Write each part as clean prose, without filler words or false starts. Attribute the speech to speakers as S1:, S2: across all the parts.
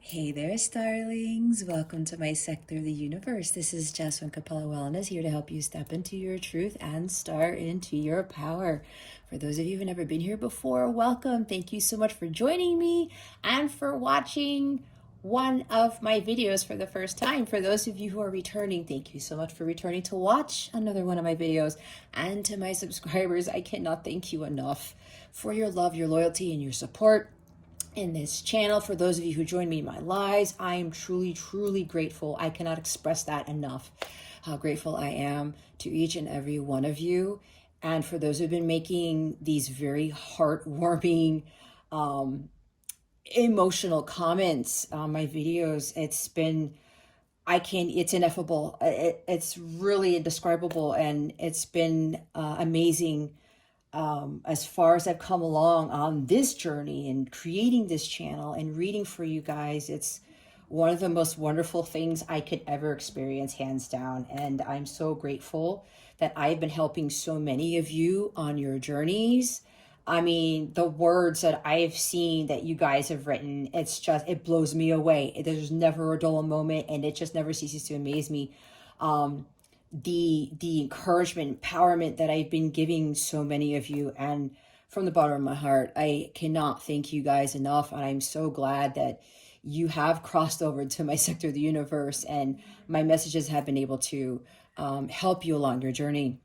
S1: Hey there, starlings. Welcome to my sector of the universe. This is Jasmine Capella Wellness, here to help you step into your truth and star into your power. For those of you who've never been here before, welcome. Thank you so much for joining me and for watching one of my videos for the first time. For those of you who are returning, thank you so much for returning to watch another one of my videos. And to my subscribers, I cannot thank you enough for your love, your loyalty, and your support in this channel. For those of you who join me in my lives, I am truly grateful. I cannot express that enough, how grateful I am to each and every one of you. And for those who've been making these very heartwarming, emotional comments on my videos, it's ineffable. It's really indescribable, and it's been amazing. As far as I've come along on this journey and creating this channel and reading for you guys, it's one of the most wonderful things I could ever experience, hands down. And I'm so grateful that I've been helping so many of you on your journeys. I mean, the words that I've seen that you guys have written, it blows me away. There's never a dull moment, and it just never ceases to amaze me. The encouragement, empowerment that I've been giving so many of you, and from the bottom of my heart, I cannot thank you guys enough. And I'm so glad that you have crossed over to my sector of the universe, and my messages have been able to help you along your journey.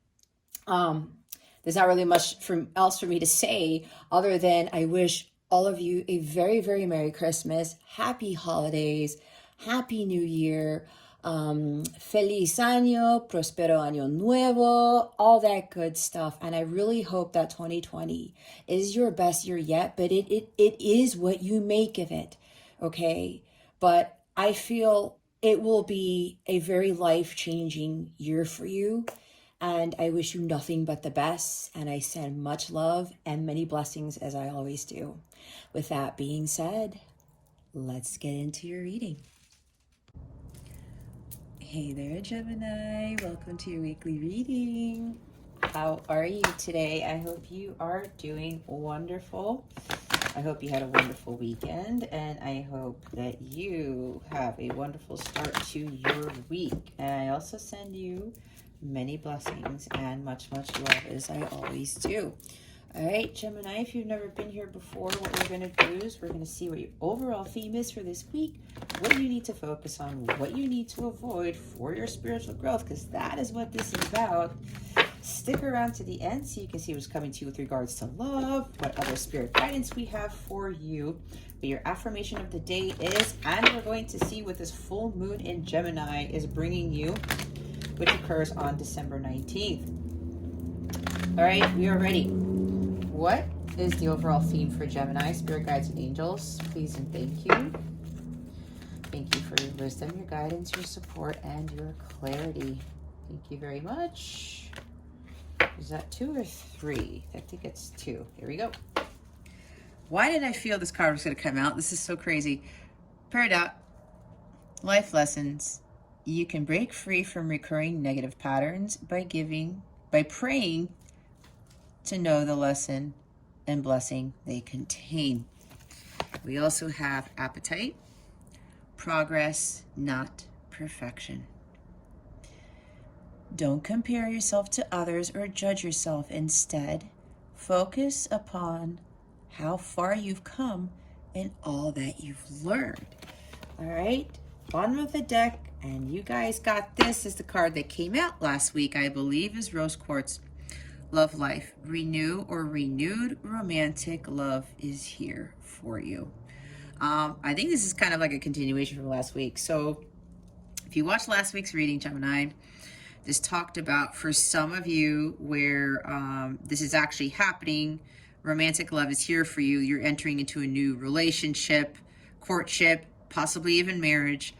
S1: There's not really much else for me to say other than I wish all of you a very Merry Christmas, Happy Holidays, Happy New Year. Feliz año, prospero año nuevo, all that good stuff. And I really hope that 2020 is your best year yet, but it is what you make of it, okay? But I feel it will be a very life-changing year for you, and I wish you nothing but the best, and I send much love and many blessings, as I always do. With that being said, let's get into your reading. Hey there, Gemini. Welcome to your weekly reading. How are you today? I hope you are doing wonderful. I hope you had a wonderful weekend, and I hope that you have a wonderful start to your week. And I also send you many blessings and much love, as I always do. All right, Gemini, if you've never been here before, what we're going to do is we're going to see what your overall theme is for this week, what you need to focus on, what you need to avoid for your spiritual growth, because that is what this is about. Stick around to the end so you can see what's coming to you with regards to love, what other spirit guidance we have for you. But your affirmation of the day is, and we're going to see what this full moon in Gemini is bringing you, which occurs on December 19th. All right, we are ready. What is the overall theme for Gemini? Spirit guides and angels, please and thank you. Thank you for your wisdom, your guidance, your support, and your clarity. Thank you very much. Is that 2 or 3? I think it's 2. Here we go. Why did I feel this card was going to come out? This is so crazy. Peridot, life lessons. You can break free from recurring negative patterns by praying to know the lesson and blessing they contain. We also have appetite, progress, not perfection. Don't compare yourself to others or judge yourself. Instead, focus upon how far you've come and all that you've learned. All right, bottom of the deck, and you guys got this is the card that came out last week, I believe, is Rose Quartz. Love life, renew or renewed romantic love is here for you. I think this is kind of like a continuation from last week. So if you watched last week's reading, Gemini, this talked about, for some of you, where this is actually happening, romantic love is here for you. You're entering into a new relationship, courtship, possibly even marriage.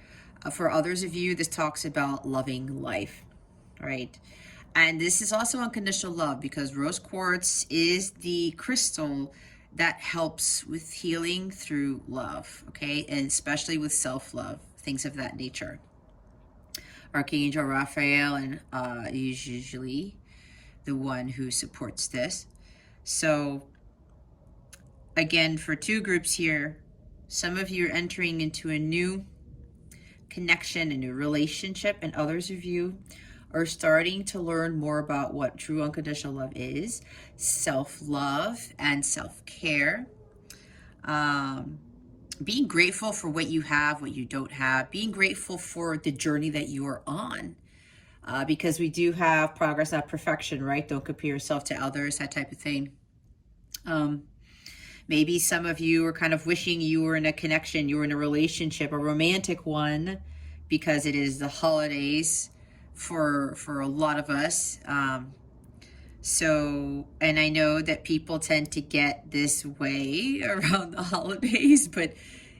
S1: For others of you, this talks about loving life, right? And this is also unconditional love, because rose quartz is the crystal that helps with healing through love, okay? And especially with self-love, things of that nature. Archangel Raphael and usually the one who supports this. So again, for two groups here, Some of you are entering into a new connection, a new relationship, and others of you are starting to learn more about what true unconditional love is, self-love and self-care. Being grateful for what you have, what you don't have, being grateful for the journey that you are on. Because we do have progress, not perfection, right? Don't compare yourself to others, that type of thing. Maybe some of you are kind of wishing you were in a connection, you were in a relationship, a romantic one, because it is the holidays for a lot of us. And I know that people tend to get this way around the holidays, but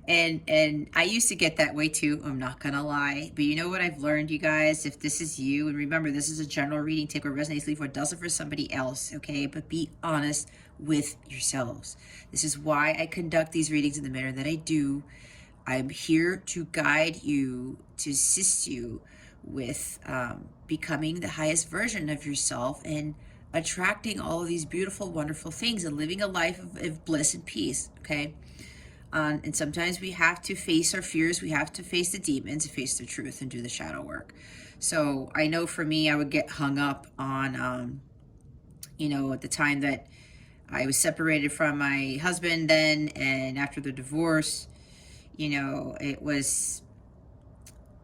S1: and I used to get that way too, I'm not gonna lie. But you know what I've learned, you guys? If this is you, and remember, this is a general reading, take what resonates, leave what doesn't for somebody else, okay? But be honest with yourselves. This is why I conduct these readings in the manner that I do. I'm here to guide you, to assist you with becoming the highest version of yourself and attracting all of these beautiful, wonderful things and living a life of bliss and peace, okay? And sometimes we have to face our fears, we have to face the demons, face the truth, and do the shadow work. So I know for me, I would get hung up on, you know, at the time that I was separated from my husband then, and after the divorce, you know, it was,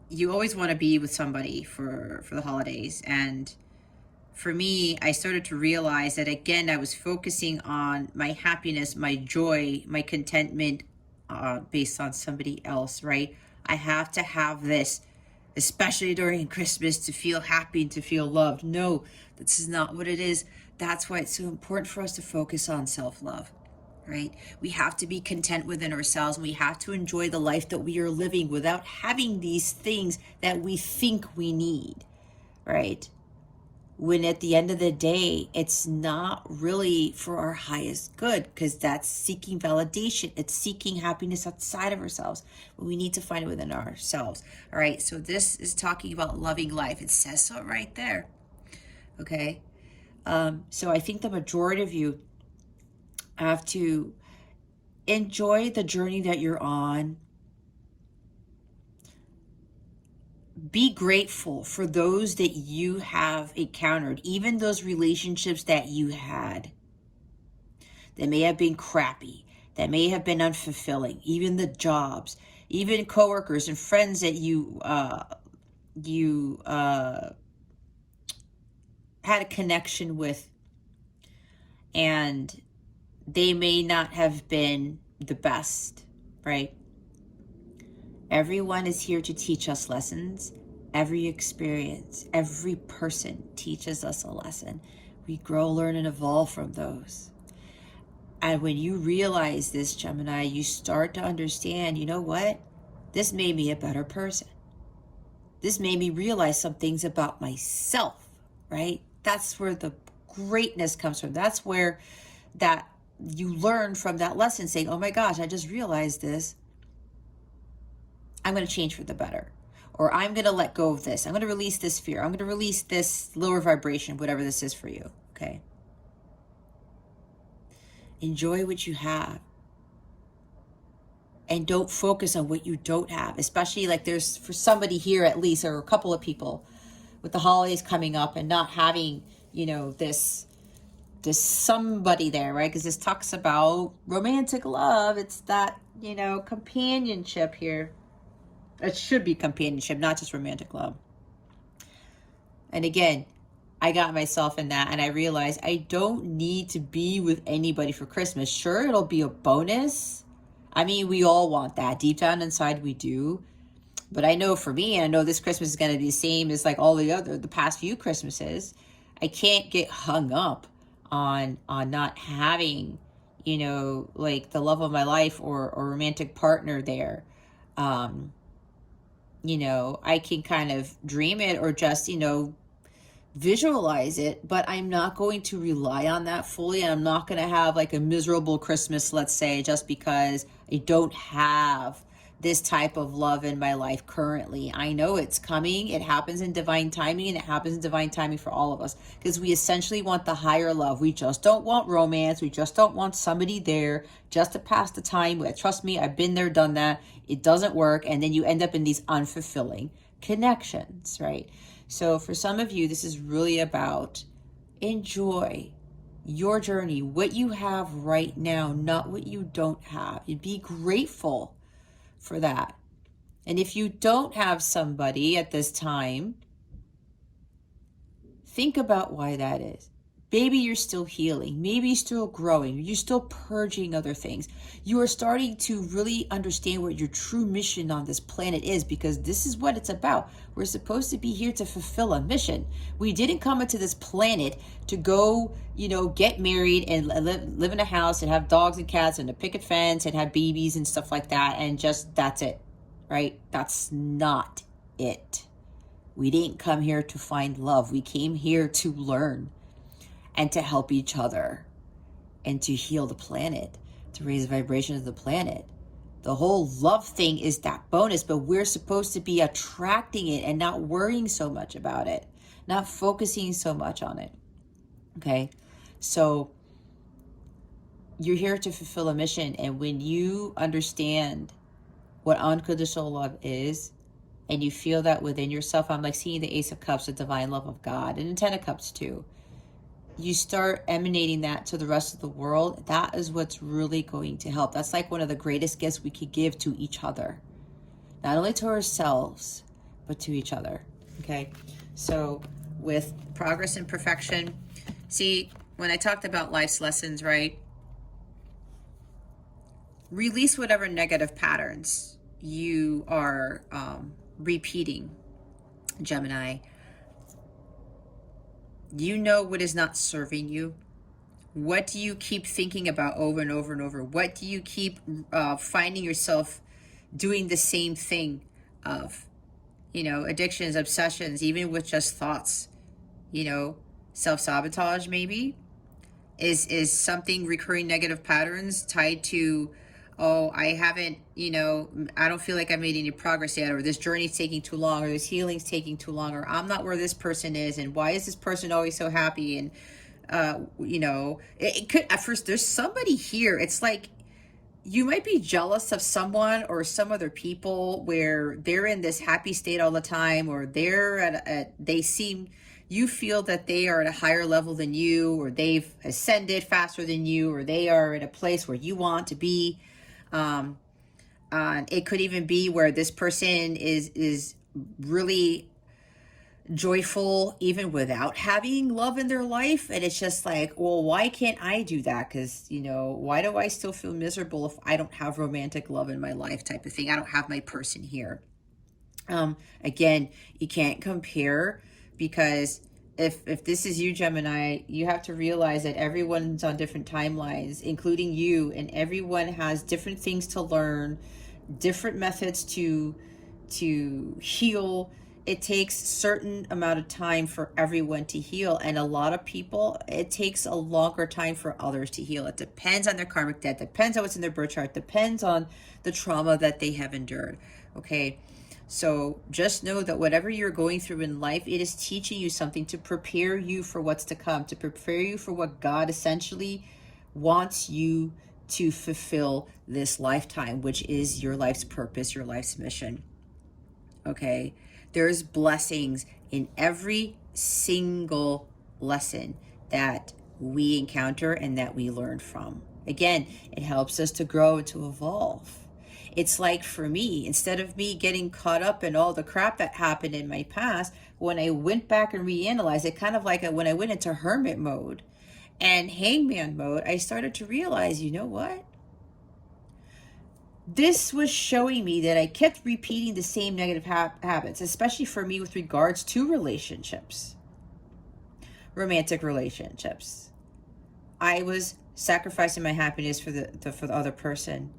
S1: you always want to be with somebody for the holidays. And for me, I started to realize that, again, I was focusing on my happiness, my joy, my contentment based on somebody else, right? I have to have this, especially during Christmas, to feel happy and to feel loved. No, this is not what it is. That's why it's so important for us to focus on self-love, right? We have to be content within ourselves, and we have to enjoy the life that we are living without having these things that we think we need, right? When at the end of the day, it's not really for our highest good, because that's seeking validation. It's seeking happiness outside of ourselves, but we need to find it within ourselves. All right, so this is talking about loving life. It says so right there, okay? So I think the majority of you have to enjoy the journey that you're on. Be grateful for those that you have encountered, even those relationships that you had that may have been crappy, that may have been unfulfilling, even the jobs, even coworkers and friends that you had a connection with, and they may not have been the best, right? Everyone is here to teach us lessons. Every experience, every person teaches us a lesson. We grow, learn, and evolve from those. And when you realize this, Gemini, you start to understand, you know what? This made me a better person. This made me realize some things about myself, right? That's where the greatness comes from. That's where that you learn from that lesson, saying, oh my gosh, I just realized this. I'm going to change for the better. Or I'm going to let go of this. I'm going to release this fear. I'm going to release this lower vibration, whatever this is for you, okay? Enjoy what you have. And don't focus on what you don't have, especially like there's, for somebody here at least, or a couple of people with the holidays coming up and not having, you know, this somebody there, right? Because this talks about romantic love. It's that, you know, companionship here. It should be companionship, not just romantic love. And again, I got myself in that, and I realized I don't need to be with anybody for Christmas. Sure, it'll be a bonus. I mean, we all want that. Deep down inside, we do. But I know for me, and I know this Christmas is going to be the same as like all the past few Christmases, I can't get hung up on not having, you know, like the love of my life or romantic partner there. You know, I can kind of dream it or just, you know, visualize it, but I'm not going to rely on that fully. I'm not going to have like a miserable Christmas, let's say, just because I don't have this type of love in my life currently. I know it's coming. It happens in divine timing, and it happens in divine timing for all of us, because we essentially want the higher love. We just don't want romance. We just don't want somebody there just to pass the time with. Trust me, I've been there, done that. It doesn't work. And then you end up in these unfulfilling connections, right? So for some of you, this is really about enjoy your journey, what you have right now, not what you don't have. You'd be grateful for that. And if you don't have somebody at this time, think about why that is. Maybe you're still healing. Maybe you're still growing. You're still purging other things. You are starting to really understand what your true mission on this planet is, because this is what it's about. We're supposed to be here to fulfill a mission. We didn't come into this planet to go, get married and live in a house and have dogs and cats and a picket fence and have babies and stuff like that. And just, that's it, right? That's not it. We didn't come here to find love. We came here to learn and to help each other and to heal the planet, to raise the vibration of the planet. The whole love thing is that bonus, but we're supposed to be attracting it and not worrying so much about it, not focusing so much on it. Okay, so you're here to fulfill a mission. And when you understand what unconditional love is, and you feel that within yourself, I'm like seeing the Ace of Cups, the divine love of God, and the Ten of Cups too. You start emanating that to the rest of the world. That is what's really going to help. That's like one of the greatest gifts we could give to each other. Not only to ourselves, but to each other. Okay? So with progress and perfection, see, when I talked about life's lessons, right? Release whatever negative patterns you are repeating, Gemini. You know what is not serving you. What do you keep thinking about over and over and over? What do you keep finding yourself doing the same thing of? Addictions, obsessions, even with just thoughts. Self-sabotage maybe is something, recurring negative patterns tied to, I haven't, I don't feel like I've made any progress yet, or this journey's taking too long, or this healing's taking too long, or I'm not where this person is, and why is this person always so happy? And, it could, at first, there's somebody here. It's like, you might be jealous of someone or some other people where they're in this happy state all the time, or they're you feel that they are at a higher level than you, or they've ascended faster than you, or they are at a place where you want to be. It could even be where this person is really joyful even without having love in their life, and it's just like, well, why can't I do that? Because why do I still feel miserable if I don't have romantic love in my life, type of thing? I don't have my person here. Again, you can't compare, because if this is you, Gemini, you have to realize that everyone's on different timelines, including you, and everyone has different things to learn, different methods to heal. It takes certain amount of time for everyone to heal, and a lot of people, it takes a longer time for others to heal. It depends on their karmic debt, depends on what's in their birth chart, depends on the trauma that they have endured. Okay, so just know that whatever you're going through in life, it is teaching you something to prepare you for what's to come, to prepare you for what God essentially wants you to fulfill this lifetime, which is your life's purpose, your life's mission. Okay, there's blessings in every single lesson that we encounter and that we learn from. Again, it helps us to grow and to evolve. It's like, for me, instead of me getting caught up in all the crap that happened in my past, when I went back and reanalyzed it, kind of like when I went into hermit mode and hangman mode, I started to realize, you know what? This was showing me that I kept repeating the same negative habits, especially for me with regards to relationships, romantic relationships. I was sacrificing my happiness for the other person.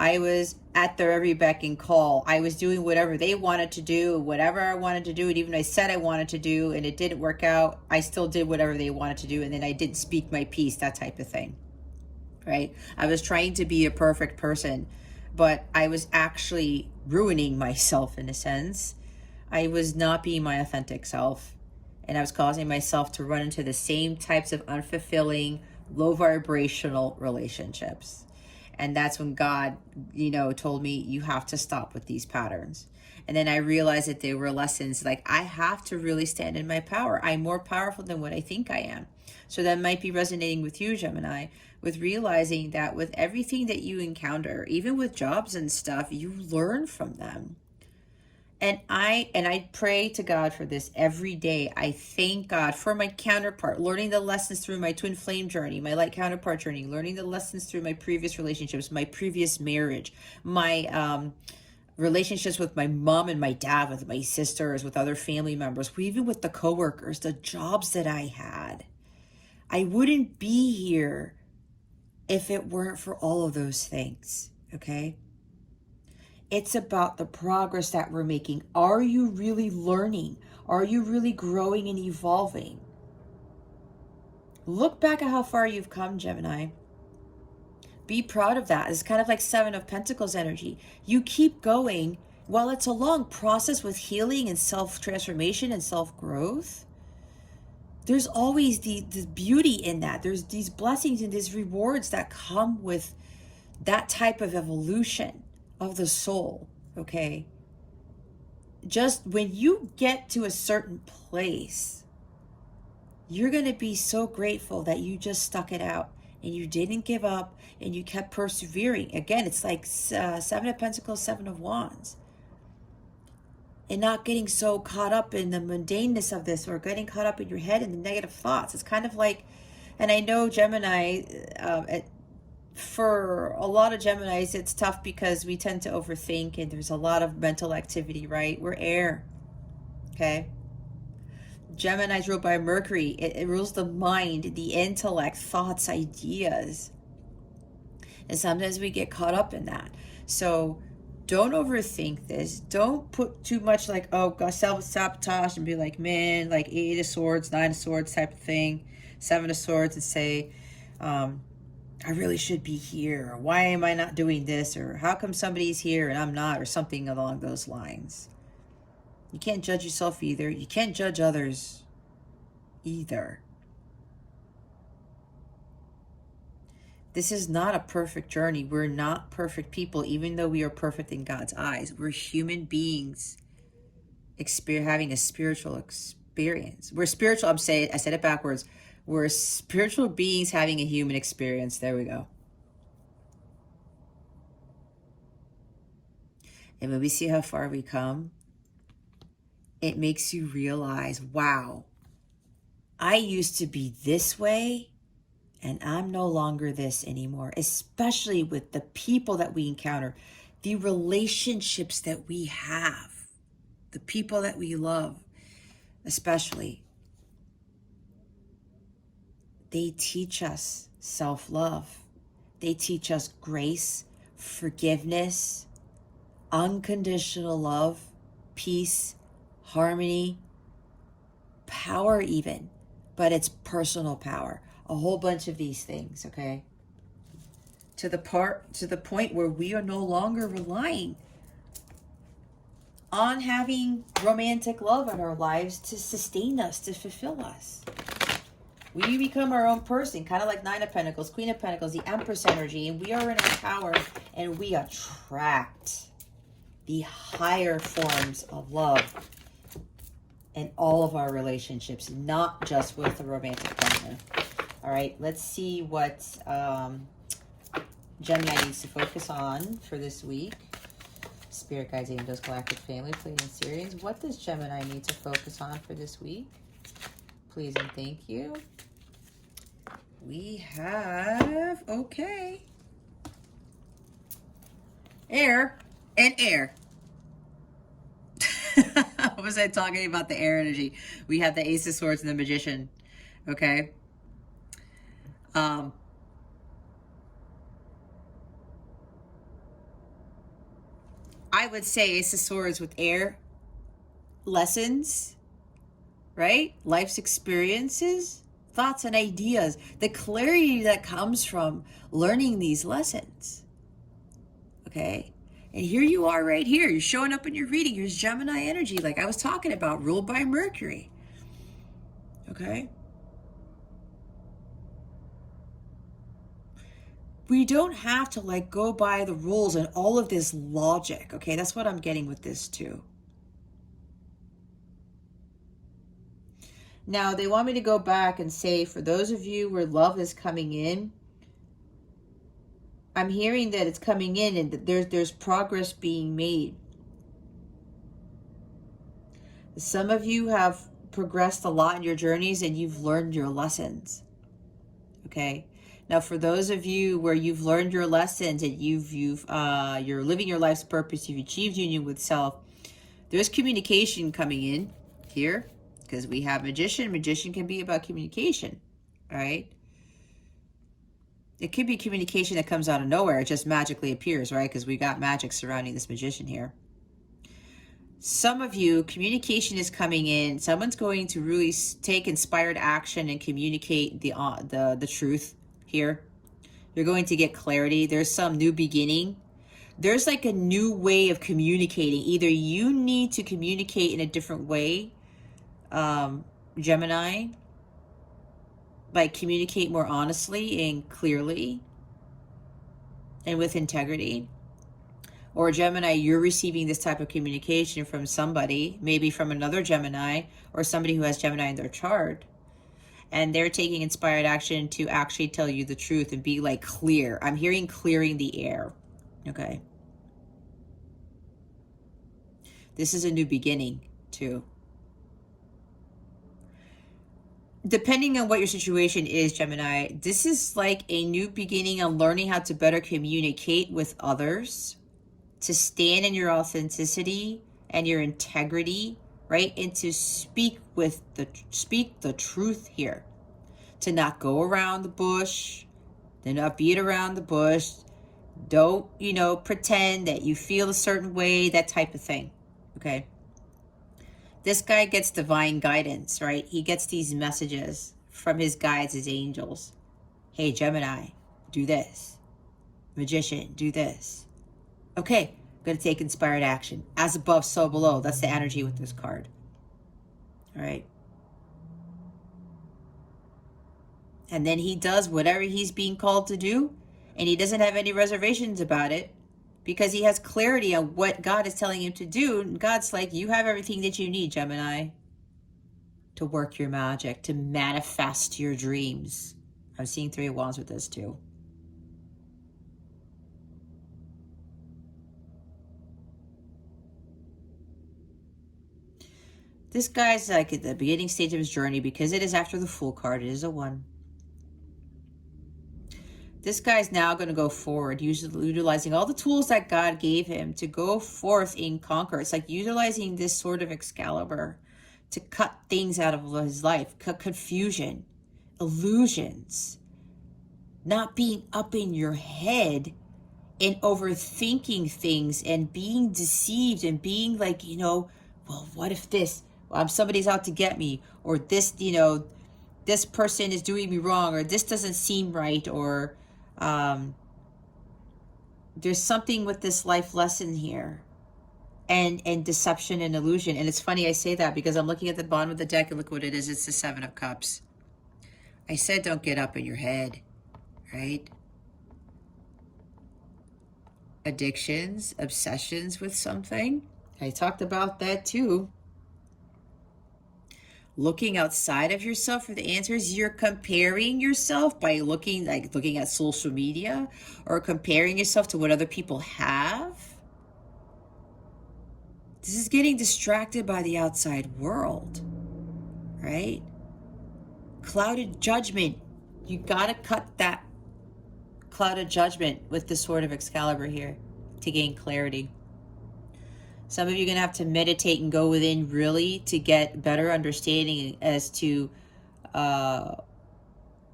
S1: I was at their every beck and call. I was doing whatever they wanted to do, whatever I wanted to do, and even I said I wanted to do, and it didn't work out. I still did whatever they wanted to do, and then I didn't speak my piece, that type of thing, right? I was trying to be a perfect person. but I was actually ruining myself in a sense. I was not being my authentic self, and I was causing myself to run into the same types of unfulfilling, low vibrational relationships. And that's when God, told me, you have to stop with these patterns. And then I realized that they were lessons like, I have to really stand in my power. I'm more powerful than what I think I am. So that might be resonating with you, Gemini, with realizing that with everything that you encounter, even with jobs and stuff, you learn from them. And I pray to God for this every day. I thank God for my counterpart, learning the lessons through my twin flame journey, my light counterpart journey, learning the lessons through my previous relationships, my previous marriage, my relationships with my mom and my dad, with my sisters, with other family members, even with the coworkers, the jobs that I had. I wouldn't be here if it weren't for all of those things, okay? It's about the progress that we're making. Are you really learning? Are you really growing and evolving? Look back at how far you've come, Gemini. Be proud of that. It's kind of like Seven of Pentacles energy. You keep going. While it's a long process with healing and self-transformation and self-growth, there's always the beauty in that. There's these blessings and these rewards that come with that type of evolution of the soul, okay? Just when you get to a certain place, you're going to be so grateful that you just stuck it out and you didn't give up and you kept persevering. Again, it's like Seven of Pentacles, Seven of Wands. And not getting so caught up in the mundaneness of this, or getting caught up in your head and the negative thoughts. It's kind of like, and I know Gemini, for a lot of Geminis, it's tough because we tend to overthink and there's a lot of mental activity, right? We're air, okay? Gemini's ruled by Mercury. It rules the mind, the intellect, thoughts, ideas. And sometimes we get caught up in that. So don't overthink this. Don't put too much like, oh, self-sabotage and be like, man, like 8 of Swords, 9 of Swords type of thing, 7 of Swords, and say, I really should be here. Or why am I not doing this? Or how come somebody's here and I'm not? Or something along those lines. You can't judge yourself either. You can't judge others either. This is not a perfect journey. We're not perfect people, even though we are perfect in God's eyes. We're human beings having a spiritual experience. We're spiritual, I said it backwards. We're spiritual beings having a human experience. There we go. And when we see how far we come, it makes you realize, wow, I used to be this way and I'm no longer this anymore, especially with the people that we encounter, the relationships that we have, the people that we love, especially. They teach us self-love. They teach us grace, forgiveness, unconditional love, peace, harmony, power even, but it's personal power. A whole bunch of these things, okay? To the point where we are no longer relying on having romantic love in our lives to sustain us, to fulfill us. We become our own person, kind of like 9 of Pentacles, Queen of Pentacles, the Empress energy, and we are in our power, and we attract the higher forms of love in all of our relationships, not just with a romantic partner. All right, let's see what Gemini needs to focus on for this week. Spirit guides, angels, galactic family, Pleiadian and Sirians. What does Gemini need to focus on for this week? Please and thank you. We have, okay, air and air. What was I talking about? The air energy. We have the Ace of Swords and the Magician. Okay. I would say Ace of Swords with air, lessons, right? Life's experiences, thoughts and ideas, the clarity that comes from learning these lessons. okay? And here you are right here. You're showing up in your reading. Here's Gemini energy, like I was talking about, ruled by Mercury, okay? We don't have to like go by the rules and all of this logic, okay? That's what I'm getting with this too. Now, they want me to go back and say, for those of you where love is coming in, I'm hearing that it's coming in and that there's progress being made. Some of you have progressed a lot in your journeys and you've learned your lessons. Okay. Now, for those of you where you've learned your lessons and you're living your life's purpose, you've achieved union with self, there's communication coming in here because we have magician. Magician can be about communication. All right. It could be communication that comes out of nowhere. It just magically appears, right? Because we got magic surrounding this magician here. Some of you, communication is coming in. Someone's going to really take inspired action and communicate the truth here. You're going to get clarity. There's some new beginning. There's like a new way of communicating. Either you need to communicate in a different way, Gemini, like communicate more honestly and clearly and with integrity. Or Gemini, you're receiving this type of communication from somebody, maybe from another Gemini or somebody who has Gemini in their chart. And they're taking inspired action to actually tell you the truth and be like clear. I'm hearing clearing the air. Okay. This is a new beginning too. Depending on what your situation is, Gemini, this is like a new beginning on learning how to better communicate with others, to stand in your authenticity and your integrity, right? And to speak the truth here, to not go around the bush, to not beat around the bush. Don't, pretend that you feel a certain way, that type of thing. Okay. This guy gets divine guidance, right? He gets these messages from his guides, his angels. Hey, Gemini, do this. Magician, do this. Okay, going to take inspired action. As above, so below. That's the energy with this card. All right. And then he does whatever he's being called to do, and he doesn't have any reservations about it because he has clarity on what God is telling him to do. And God's like, you have everything that you need, Gemini, to work your magic, to manifest your dreams. I'm seeing 3 of Wands with this too. This guy's like at the beginning stage of his journey because it is after the Fool card. It is a 1. This guy's now going to go forward, utilizing all the tools that God gave him to go forth and conquer. It's like utilizing this sword of Excalibur to cut things out of his life, cut confusion, illusions, not being up in your head and overthinking things and being deceived and being like, well, what if this? Somebody's out to get me, or this, this person is doing me wrong, or this doesn't seem right, or there's something with this life lesson here, and deception and illusion. And it's funny I say that because I'm looking at the bottom of the deck and look what it is. It's the 7 of Cups. I said don't get up in your head, right? Addictions, obsessions with something. I talked about that too. Looking outside of yourself for the answers. You're comparing yourself by looking at social media or comparing yourself to what other people have. This is getting distracted by the outside world, right? Clouded judgment. You gotta cut that clouded judgment with the Sword of Excalibur here to gain clarity. Some of you are going to have to meditate and go within really to get better understanding as to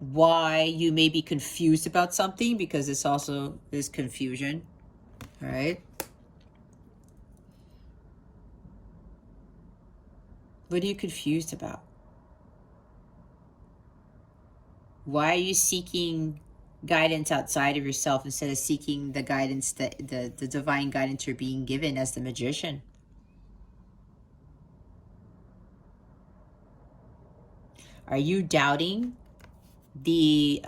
S1: why you may be confused about something, because this also is confusion. All right. What are you confused about? Why are you seeking guidance outside of yourself instead of seeking the guidance, the divine guidance you're being given as the magician. Are you doubting the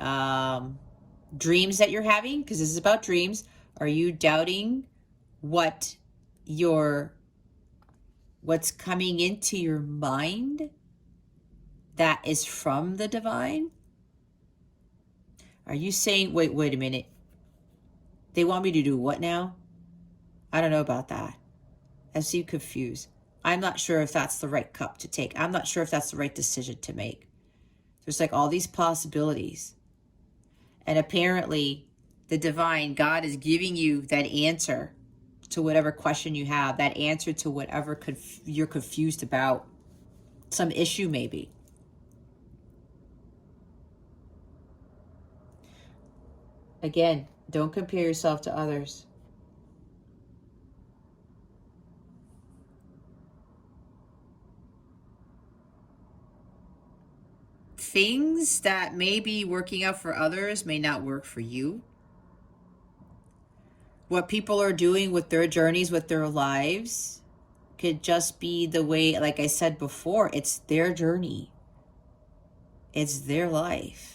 S1: dreams that you're having? Because this is about dreams. Are you doubting what's coming into your mind that is from the divine? Are you saying, wait a minute, they want me to do what now? I don't know about that. I seem confused. I'm not sure if that's the right cup to take. I'm not sure if that's the right decision to make. There's like all these possibilities. And apparently the divine God is giving you that answer to whatever question you have, that answer to whatever you're confused about, some issue maybe. Again, don't compare yourself to others. Things that may be working out for others may not work for you. What people are doing with their journeys, with their lives, could just be the way, like I said before, it's their journey. It's their life.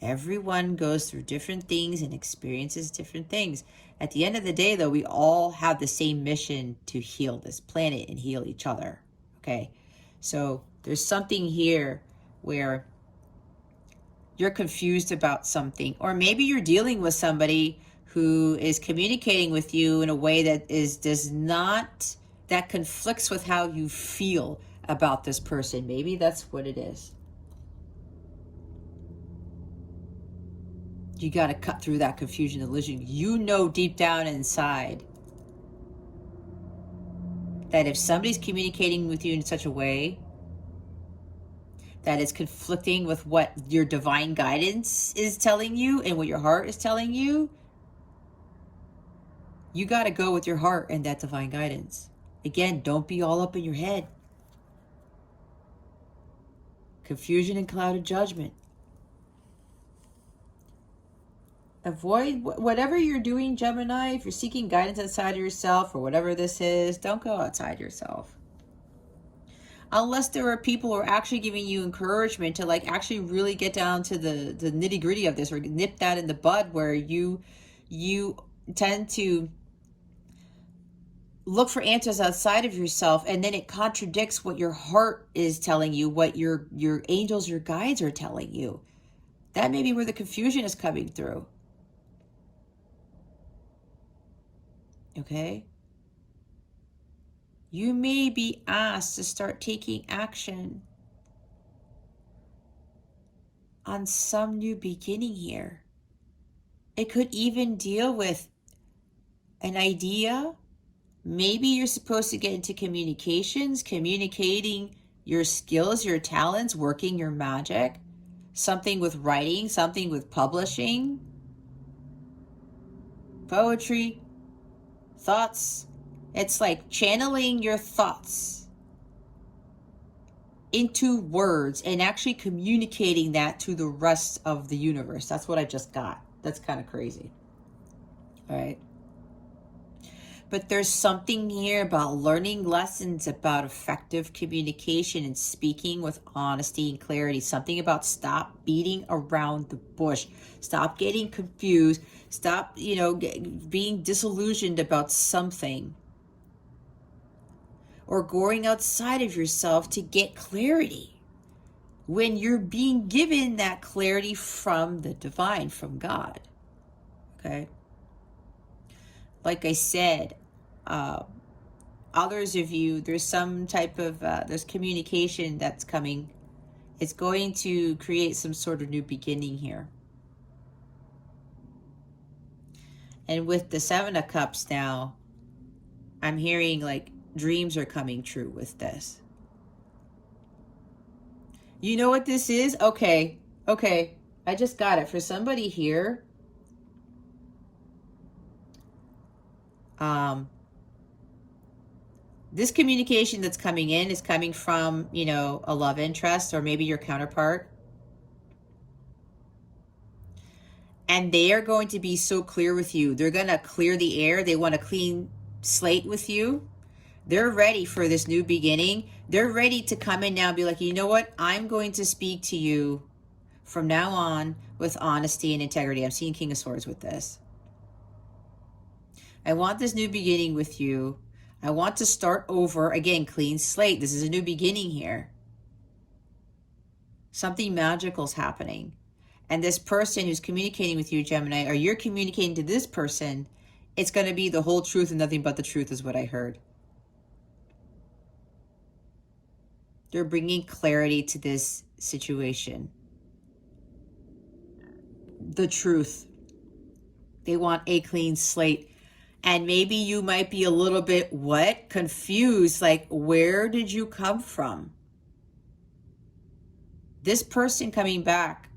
S1: Everyone goes through different things and experiences different things. At the end of the day, though, we all have the same mission to heal this planet and heal each other. Okay? So there's something here where you're confused about something, or maybe you're dealing with somebody who is communicating with you in a way that that conflicts with how you feel about this person. Maybe that's what it is. You got to cut through that confusion and illusion. You know deep down inside that if somebody's communicating with you in such a way that is conflicting with what your divine guidance is telling you and what your heart is telling you, you got to go with your heart and that divine guidance. Again, don't be all up in your head. Confusion and clouded judgment. Avoid whatever you're doing, Gemini. If you're seeking guidance outside of yourself or whatever this is, don't go outside yourself. Unless there are people who are actually giving you encouragement to like actually really get down to the nitty gritty of this, or nip that in the bud, where you tend to look for answers outside of yourself, and then it contradicts what your heart is telling you, what your angels, your guides are telling you. That may be where the confusion is coming through. Okay? You may be asked to start taking action on some new beginning here. It could even deal with an idea. Maybe you're supposed to get into communications, communicating your skills, your talents, working your magic, something with writing, something with publishing, poetry, thoughts. It's like channeling your thoughts into words and actually communicating that to the rest of the universe. That's what I just got. That's kind of crazy. All right. But there's something here about learning lessons about effective communication and speaking with honesty and clarity. Something about stop beating around the bush. Stop getting confused. Stop, being disillusioned about something. Or going outside of yourself to get clarity. When you're being given that clarity from the divine, from God. Okay? Like I said, others of you, there's some type of, there's communication that's coming. It's going to create some sort of new beginning here. And with the Seven of Cups now, I'm hearing like dreams are coming true with this. You know what this is? Okay. I just got it. For somebody here, this communication that's coming in is coming from, a love interest or maybe your counterpart. And they are going to be so clear with you. They're going to clear the air. They want a clean slate with you. They're ready for this new beginning. They're ready to come in now and be like, you know what? I'm going to speak to you from now on with honesty and integrity. I'm seeing King of Swords with this. I want this new beginning with you. I want to start over. Again, clean slate. This is a new beginning here. Something magical is happening. And this person who's communicating with you, Gemini, or you're communicating to this person, it's going to be the whole truth and nothing but the truth is what I heard. They're bringing clarity to this situation. The truth. They want a clean slate. And maybe you might be a little bit, what? Confused. Like, where did you come from? This person coming back,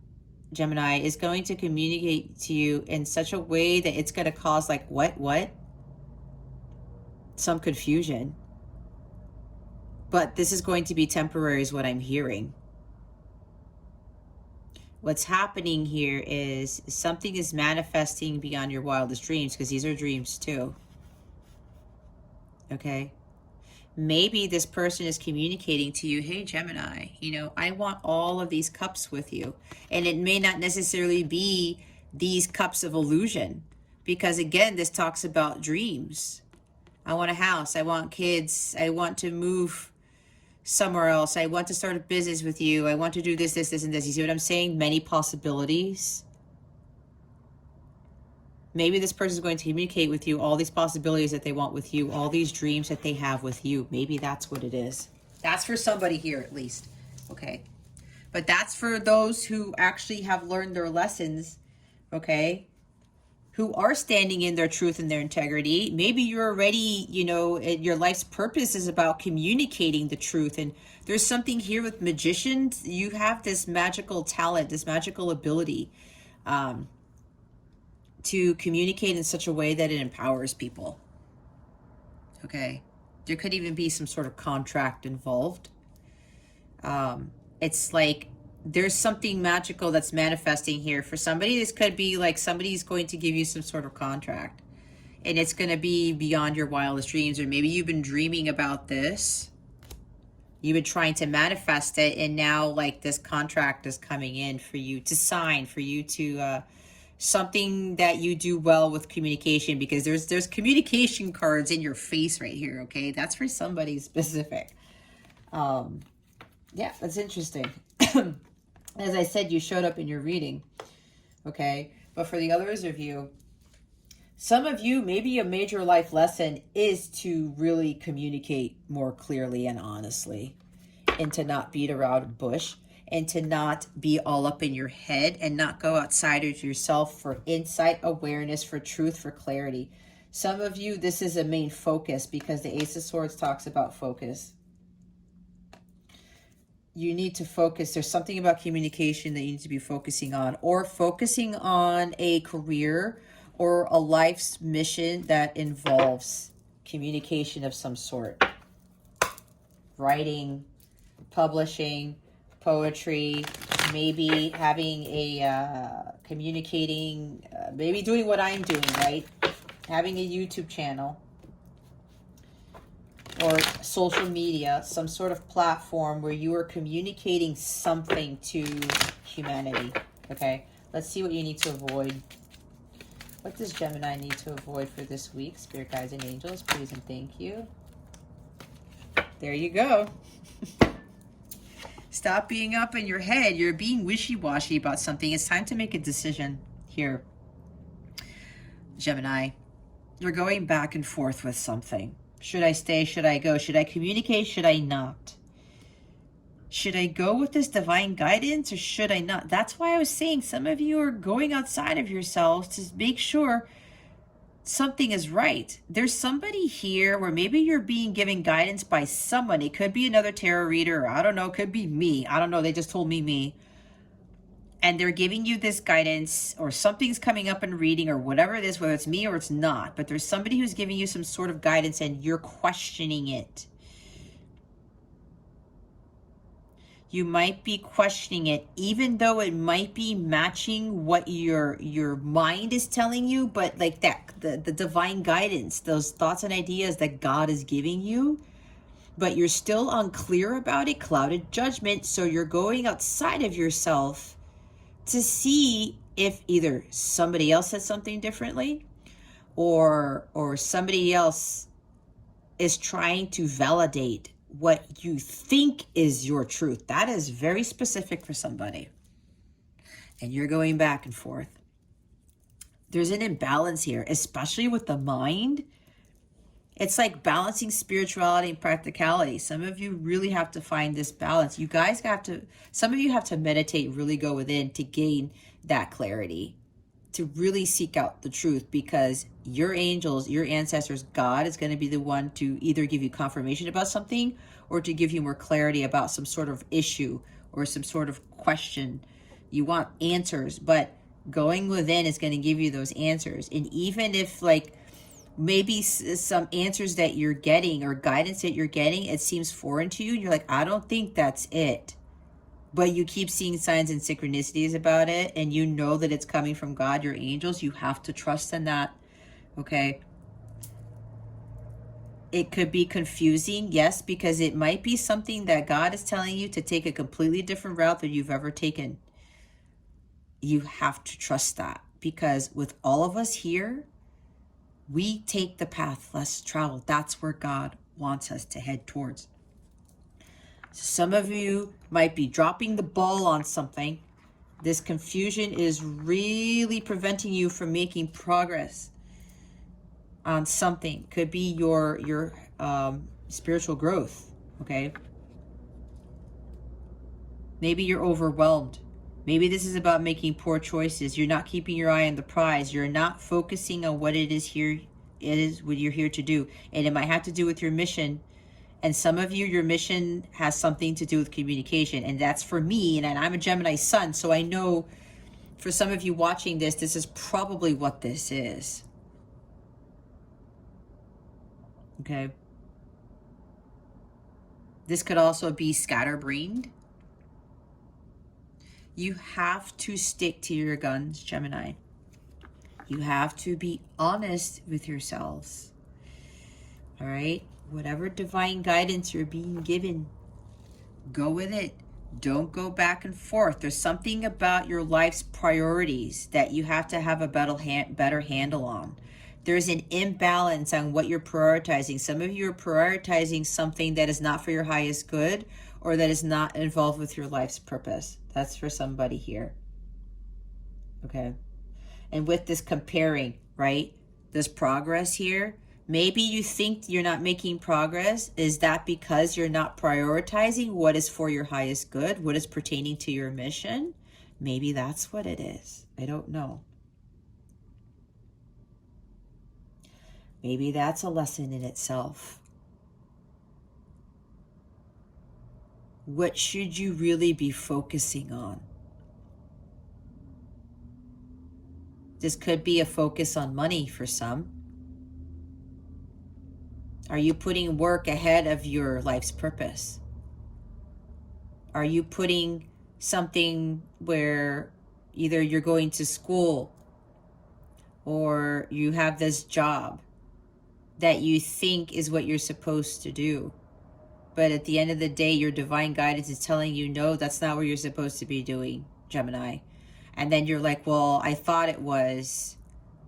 S1: Gemini, is going to communicate to you in such a way that it's going to cause like, what? Some confusion. But this is going to be temporary is what I'm hearing. What's happening here is something is manifesting beyond your wildest dreams, because these are dreams too. Okay? Maybe this person is communicating to you, hey, Gemini, you know, I want all of these cups with you. And it may not necessarily be these cups of illusion, because again, this talks about dreams. I want a house. I want kids. I want to move somewhere else. I want to start a business with you. I want to do this, this, this, and this. You see what I'm saying? Many possibilities. Maybe this person is going to communicate with you all these possibilities that they want with you, all these dreams that they have with you. Maybe that's what it is. That's for somebody here at least. Okay. But that's for those who actually have learned their lessons. Okay. Who are standing in their truth and their integrity. Maybe you're already, you know, your life's purpose is about communicating the truth. And there's something here with magicians. You have this magical talent, this magical ability to communicate in such a way that it empowers people. Okay. There could even be some sort of contract involved. It's like, there's something magical that's manifesting here. For somebody, this could be like somebody's going to give you some sort of contract. And it's going to be beyond your wildest dreams. Or maybe you've been dreaming about this. You've been trying to manifest it. And now like this contract is coming in for you to sign. For you to, something that you do well with communication. Because there's communication cards in your face right here. Okay. That's for somebody specific. Yeah, that's interesting. As I said, you showed up in your reading, okay? But for the others of you, some of you, maybe a major life lesson is to really communicate more clearly and honestly, and to not beat around the bush, and to not be all up in your head, and not go outside of yourself for insight, awareness, for truth, for clarity. Some of you, this is a main focus, because the Ace of Swords talks about focus. You need to focus. There's something about communication that you need to be focusing on, or focusing on a career or a life's mission that involves communication of some sort. Writing, publishing, poetry, maybe having a communicating, maybe doing what I'm doing, right? Having a YouTube channel. Or social media, some sort of platform where you are communicating something to humanity. Okay, let's see what you need to avoid. What does Gemini need to avoid for this week? Spirit guides and angels, please and thank you. There you go. Stop being up in your head. You're being wishy-washy about something. It's time to make a decision here, Gemini. You're going back and forth with something. Should I stay? Should I go? Should I communicate? Should I not? Should I go with this divine guidance or should I not? That's why I was saying some of you are going outside of yourselves to make sure something is right. There's somebody here where maybe you're being given guidance by someone. It could be another tarot reader. Or I don't know. It could be me. I don't know. They just told me. And they're giving you this guidance, or something's coming up in reading, or whatever it is, whether it's me or it's not. But there's somebody who's giving you some sort of guidance and you're questioning it. You might be questioning it, even though it might be matching what your mind is telling you, but like that, the divine guidance, those thoughts and ideas that God is giving you, but you're still unclear about it, clouded judgment. So you're going outside of yourself to see if either somebody else said something differently, or somebody else is trying to validate what you think is your truth. That is very specific for somebody. And you're going back and forth. There's an imbalance here, especially with the mind. It's like balancing spirituality and practicality. Some of you really have to find this balance. You guys have to, some of you have to meditate, really go within to gain that clarity, to really seek out the truth, because your angels, your ancestors, God is going to be the one to either give you confirmation about something or to give you more clarity about some sort of issue or some sort of question. You want answers, but going within is going to give you those answers. And even if like maybe some answers that you're getting or guidance that you're getting, it seems foreign to you, you're like, I don't think that's it. But you keep seeing signs and synchronicities about it, and you know that it's coming from God, your angels. You have to trust in that, okay? It could be confusing, yes, because it might be something that God is telling you to take a completely different route than you've ever taken. You have to trust that, because with all of us here, we take the path less traveled. That's where God wants us to head towards. Some of you might be dropping the ball on something. This confusion is really preventing you from making progress on something. Could be your spiritual growth, okay? Maybe you're overwhelmed. Maybe this is about making poor choices. You're not keeping your eye on the prize. You're not focusing on what it is what you're here to do. And it might have to do with your mission. And some of you, your mission has something to do with communication. And that's for me. And I'm a Gemini sun. So I know for some of you watching this, this is probably what this is. Okay. This could also be scatterbrained. You have to stick to your guns, Gemini. You have to be honest with yourselves. All right? Whatever divine guidance you're being given, go with it. Don't go back and forth. There's something about your life's priorities that you have to have a better handle on. There's an imbalance on what you're prioritizing. Some of you are prioritizing something that is not for your highest good, or that is not involved with your life's purpose. That's for somebody here. Okay. And with this comparing, right? This progress here, maybe you think you're not making progress. Is that because you're not prioritizing what is for your highest good, what is pertaining to your mission? Maybe that's what it is. I don't know. Maybe that's a lesson in itself. What should you really be focusing on? This could be a focus on money for some. Are you putting work ahead of your life's purpose? Are you putting something where either you're going to school or you have this job that you think is what you're supposed to do, but at the end of the day, your divine guidance is telling you, no, that's not what you're supposed to be doing, Gemini. And then you're like, well, I thought it was,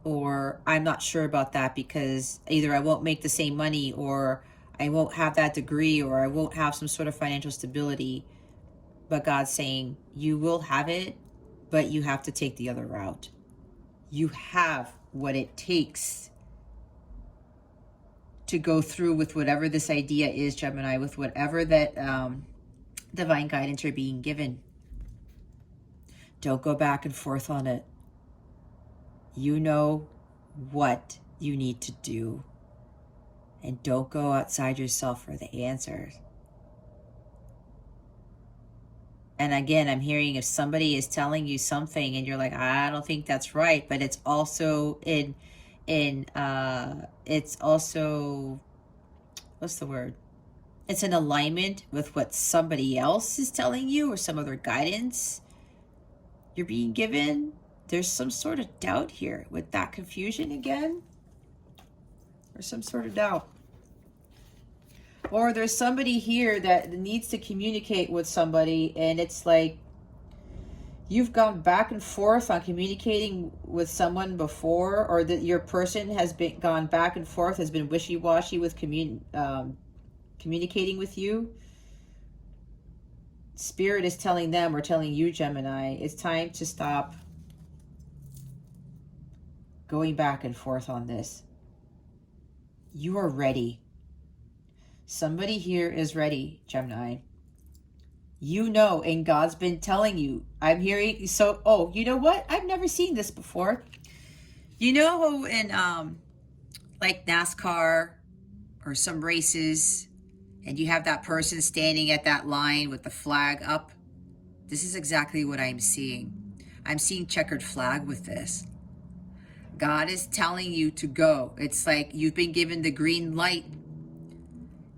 S1: or I'm not sure about that because either I won't make the same money, or I won't have that degree, or I won't have some sort of financial stability. But God's saying you will have it, but you have to take the other route. You have what it takes to go through with whatever this idea is, Gemini, with whatever that divine guidance you're being given. Don't go back and forth on it. You know what you need to do. And don't go outside yourself for the answers. And again, I'm hearing if somebody is telling you something and you're like, I don't think that's right, but it's also it's also, what's the word? it's in alignment with what somebody else is telling you or some other guidance you're being given. There's some sort of doubt here with that confusion again, or some sort of doubt. Or there's somebody here that needs to communicate with somebody, and it's like you've gone back and forth on communicating with someone before, or that your person has been gone back and forth, has been wishy-washy with communicating with you. Spirit is telling them, or telling you, Gemini, it's time to stop going back and forth on this. You are ready. Somebody here is ready, Gemini. You know, and God's been telling you. I'm hearing, so, oh, you know what? I've never seen this before. You know how in, like NASCAR or some races, and you have that person standing at that line with the flag up? This is exactly what I'm seeing. I'm seeing checkered flag with this. God is telling you to go. It's like you've been given the green light,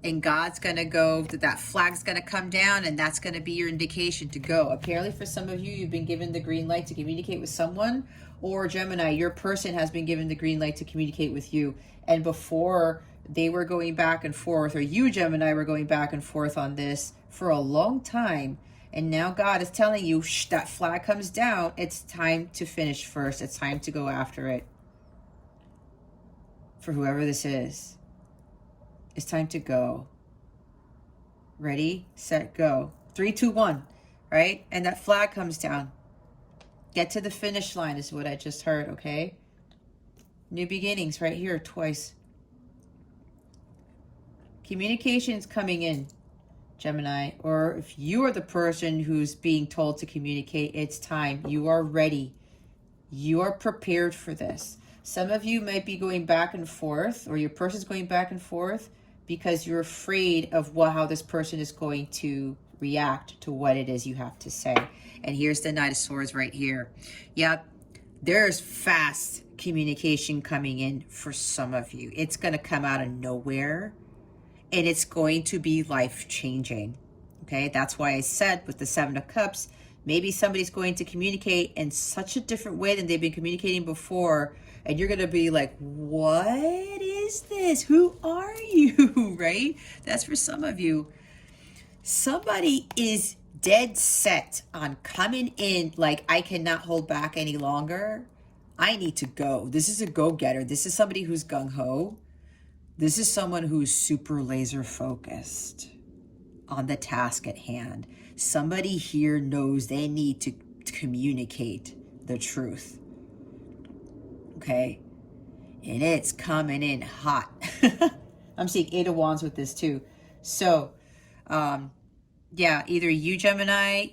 S1: and God's going to go, that flag's going to come down, and that's going to be your indication to go. Apparently for some of you, you've been given the green light to communicate with someone, or Gemini, your person has been given the green light to communicate with you. And before, they were going back and forth, or you, Gemini, were going back and forth on this for a long time. And now God is telling you, shh, that flag comes down. It's time to finish first. It's time to go after it. For whoever this is, it's time to go. Ready, set, go. 3, 2, 1, right? And that flag comes down. Get to the finish line is what I just heard, okay? New beginnings right here twice. Communication is coming in, Gemini. Or if you are the person who's being told to communicate, it's time. You are ready. You are prepared for this. Some of you might be going back and forth, or your person's going back and forth, because you're afraid of how this person is going to react to what it is you have to say. And here's the Knight of Swords right here. Yep, there's fast communication coming in for some of you. It's going to come out of nowhere, and it's going to be life-changing. Okay, that's why I said with the Seven of Cups, maybe somebody's going to communicate in such a different way than they've been communicating before, and you're going to be like, what is this? Who are you? Right? That's for some of you. Somebody is dead set on coming in like, I cannot hold back any longer. I need to go. This is a go-getter. This is somebody who's gung-ho. This is someone who's super laser focused on the task at hand. Somebody here knows they need to communicate the truth. Okay? And it's coming in hot. I'm seeing 8 of Wands with this too. So, yeah, either you, Gemini,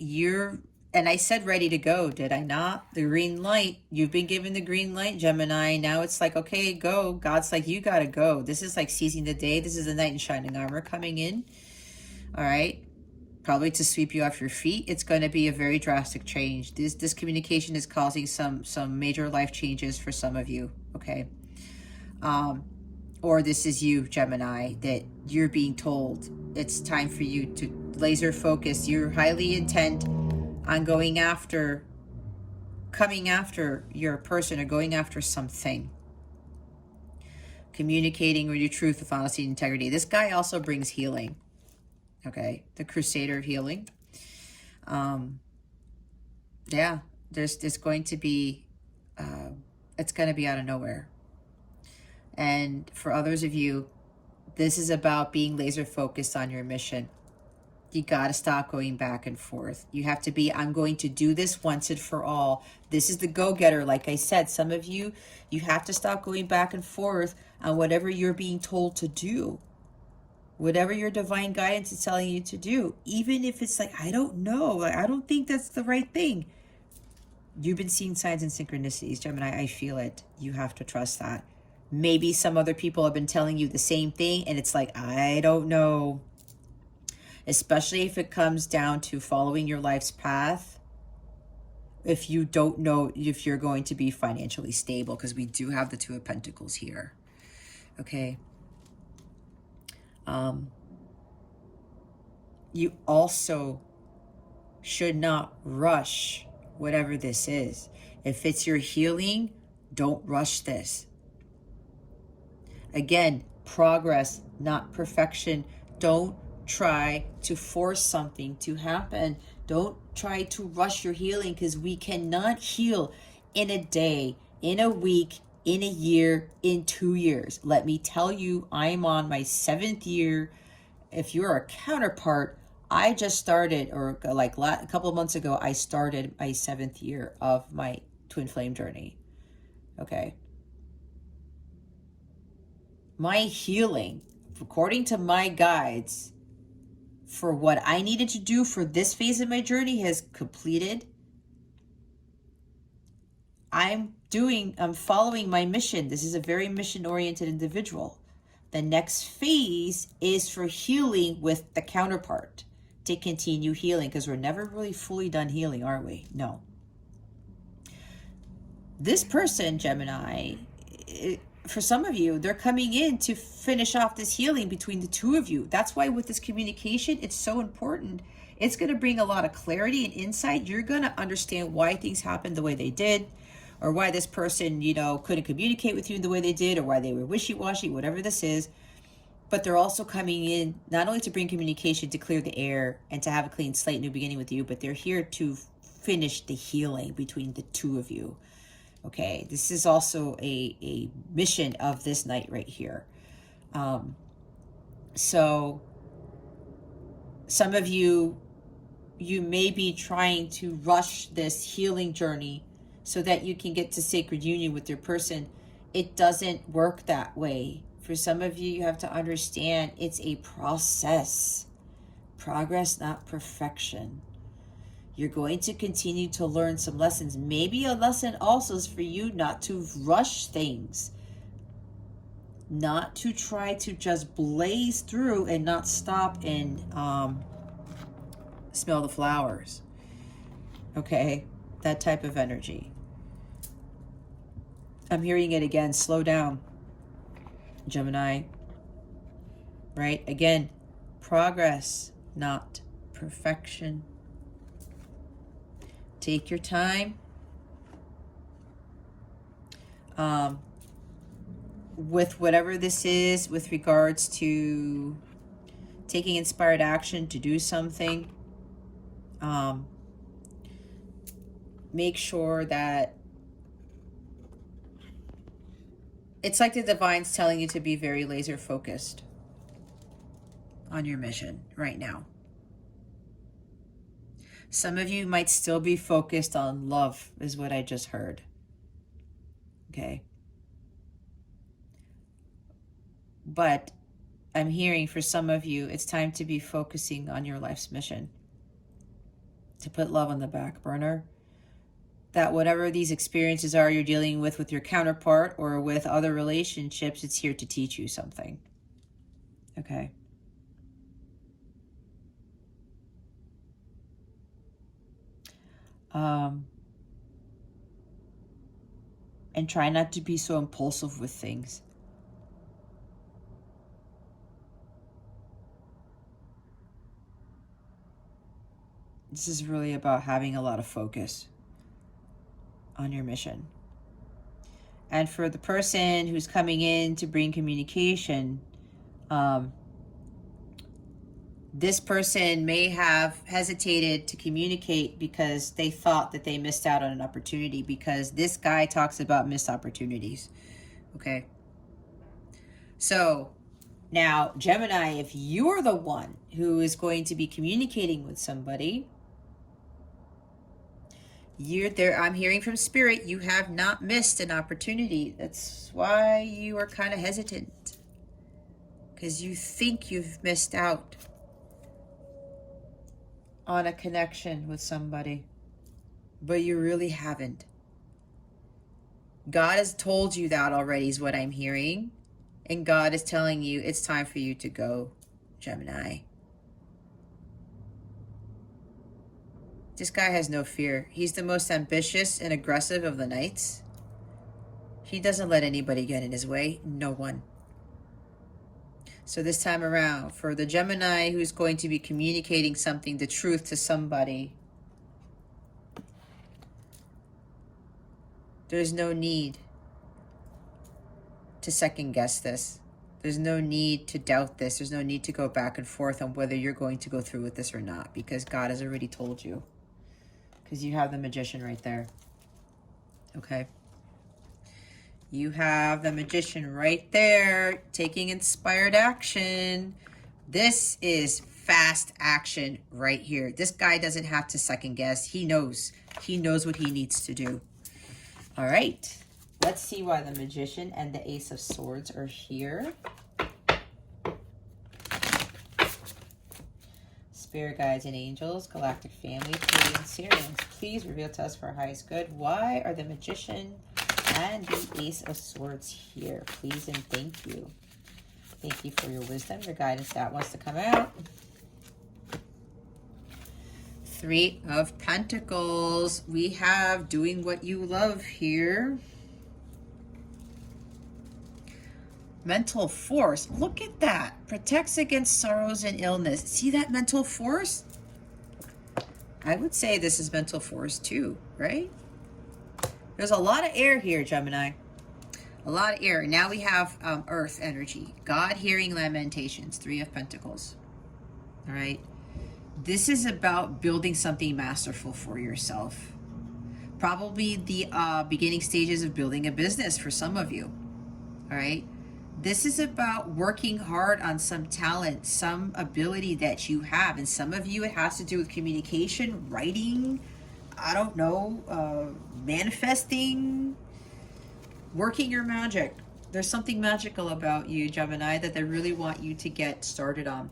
S1: and I said ready to go, did I not? The green light. You've been given the green light, Gemini. Now it's like, okay, go. God's like, you gotta go. This is like seizing the day. This is the knight in shining armor coming in. All right? Probably to sweep you off your feet. It's going to be a very drastic change. This communication is causing some major life changes for some of you, okay? Or this is you, Gemini, that you're being told it's time for you to laser focus. You're highly intent on coming after your person, or going after something. Communicating with your truth with honesty and integrity. This guy also brings healing. Okay, the Crusader of Healing. Yeah, there's going to be, it's going to be out of nowhere. And for others of you, this is about being laser focused on your mission. You got to stop going back and forth. You have to be, I'm going to do this once and for all. This is the go-getter. Like I said, some of you, you have to stop going back and forth on whatever you're being told to do. Whatever your divine guidance is telling you to do. Even if it's like, I don't know. Like, I don't think that's the right thing. You've been seeing signs and synchronicities, Gemini. I feel it. You have to trust that. Maybe some other people have been telling you the same thing, and it's like, I don't know. Especially if it comes down to following your life's path. If you don't know if you're going to be financially stable, because we do have the Two of Pentacles here. Okay. you also should not rush whatever this is. If it's your healing, don't rush this. Again, progress, not perfection. Don't try to force something to happen. Don't try to rush your healing, because we cannot heal in a day, in a week, in a year, in 2 years. Let me tell you, I'm on my 7th year. If you're a counterpart, I just started, or like a couple of months ago, I started my 7th year of my twin flame journey. Okay. My healing, according to my guides, for what I needed to do for this phase of my journey has completed. I'm following my mission. This is a very mission-oriented individual. The next phase is for healing with the counterpart, to continue healing, because we're never really fully done healing, are we? No. This person, Gemini, for some of you, they're coming in to finish off this healing between the two of you. That's why with this communication, it's so important. It's going to bring a lot of clarity and insight. You're going to understand why things happened the way they did, or why this person, couldn't communicate with you the way they did, or why they were wishy-washy, whatever this is. But they're also coming in not only to bring communication, to clear the air, and to have a clean slate, new beginning with you, but they're here to finish the healing between the two of you. Okay, this is also a mission of this night right here. So some of you may be trying to rush this healing journey so that you can get to sacred union with your person. It doesn't work that way. For some of you, you have to understand it's a process. Progress, not perfection. You're going to continue to learn some lessons. Maybe a lesson also is for you not to rush things, not to try to just blaze through and not stop and smell the flowers. Okay, that type of energy. I'm hearing it again. Slow down, Gemini. Right? Again, progress, not perfection. Take your time. With whatever this is, with regards to taking inspired action to do something, make sure that it's like the divine's telling you to be very laser focused on your mission right now. Some of you might still be focused on love, is what I just heard. Okay. But I'm hearing for some of you, it's time to be focusing on your life's mission. To put love on the back burner. That whatever these experiences are you're dealing with your counterpart or with other relationships, it's here to teach you something. Okay. And try not to be so impulsive with things. This is really about having a lot of focus on your mission. And for the person who's coming in to bring communication, this person may have hesitated to communicate because they thought that they missed out on an opportunity, because this guy talks about missed opportunities. Okay. So now, Gemini, if you're the one who is going to be communicating with somebody, you're there. I'm hearing from Spirit, you have not missed an opportunity. That's why you are kind of hesitant, because you think you've missed out on a connection with somebody, but you really haven't. God has told you that already, is what I'm hearing. And God is telling you it's time for you to go, Gemini. This guy has no fear. He's the most ambitious and aggressive of the knights. He doesn't let anybody get in his way. No one. So this time around, for the Gemini who's going to be communicating something, the truth to somebody, there's no need to second guess this. There's no need to doubt this. There's no need to go back and forth on whether you're going to go through with this or not, because God has already told you. Because you have the Magician right there. Okay? You have the Magician right there, taking inspired action. This is fast action right here. This guy doesn't have to second guess. He knows. He knows what he needs to do. All right. Let's see why the Magician and the Ace of Swords are here. Spirit guides and angels, galactic family, Pleiadian Sirians, please reveal to us for our highest good. Why are the Magician and the Ace of Swords here? Please and thank you. Thank you for your wisdom, your guidance that wants to come out. Three of Pentacles. We have doing what you love here. Mental force. Look at that. Protects against sorrows and illness. See that mental force? I would say this is mental force too, right? There's a lot of air here, Gemini. A lot of air. Now we have earth energy. God hearing lamentations. Three of Pentacles. All right. This is about building something masterful for yourself. Probably the beginning stages of building a business for some of you. All right. This is about working hard on some talent, some ability that you have. And some of you, it has to do with communication, writing, I don't know, manifesting, working your magic. There's something magical about you, Gemini, that they really want you to get started on.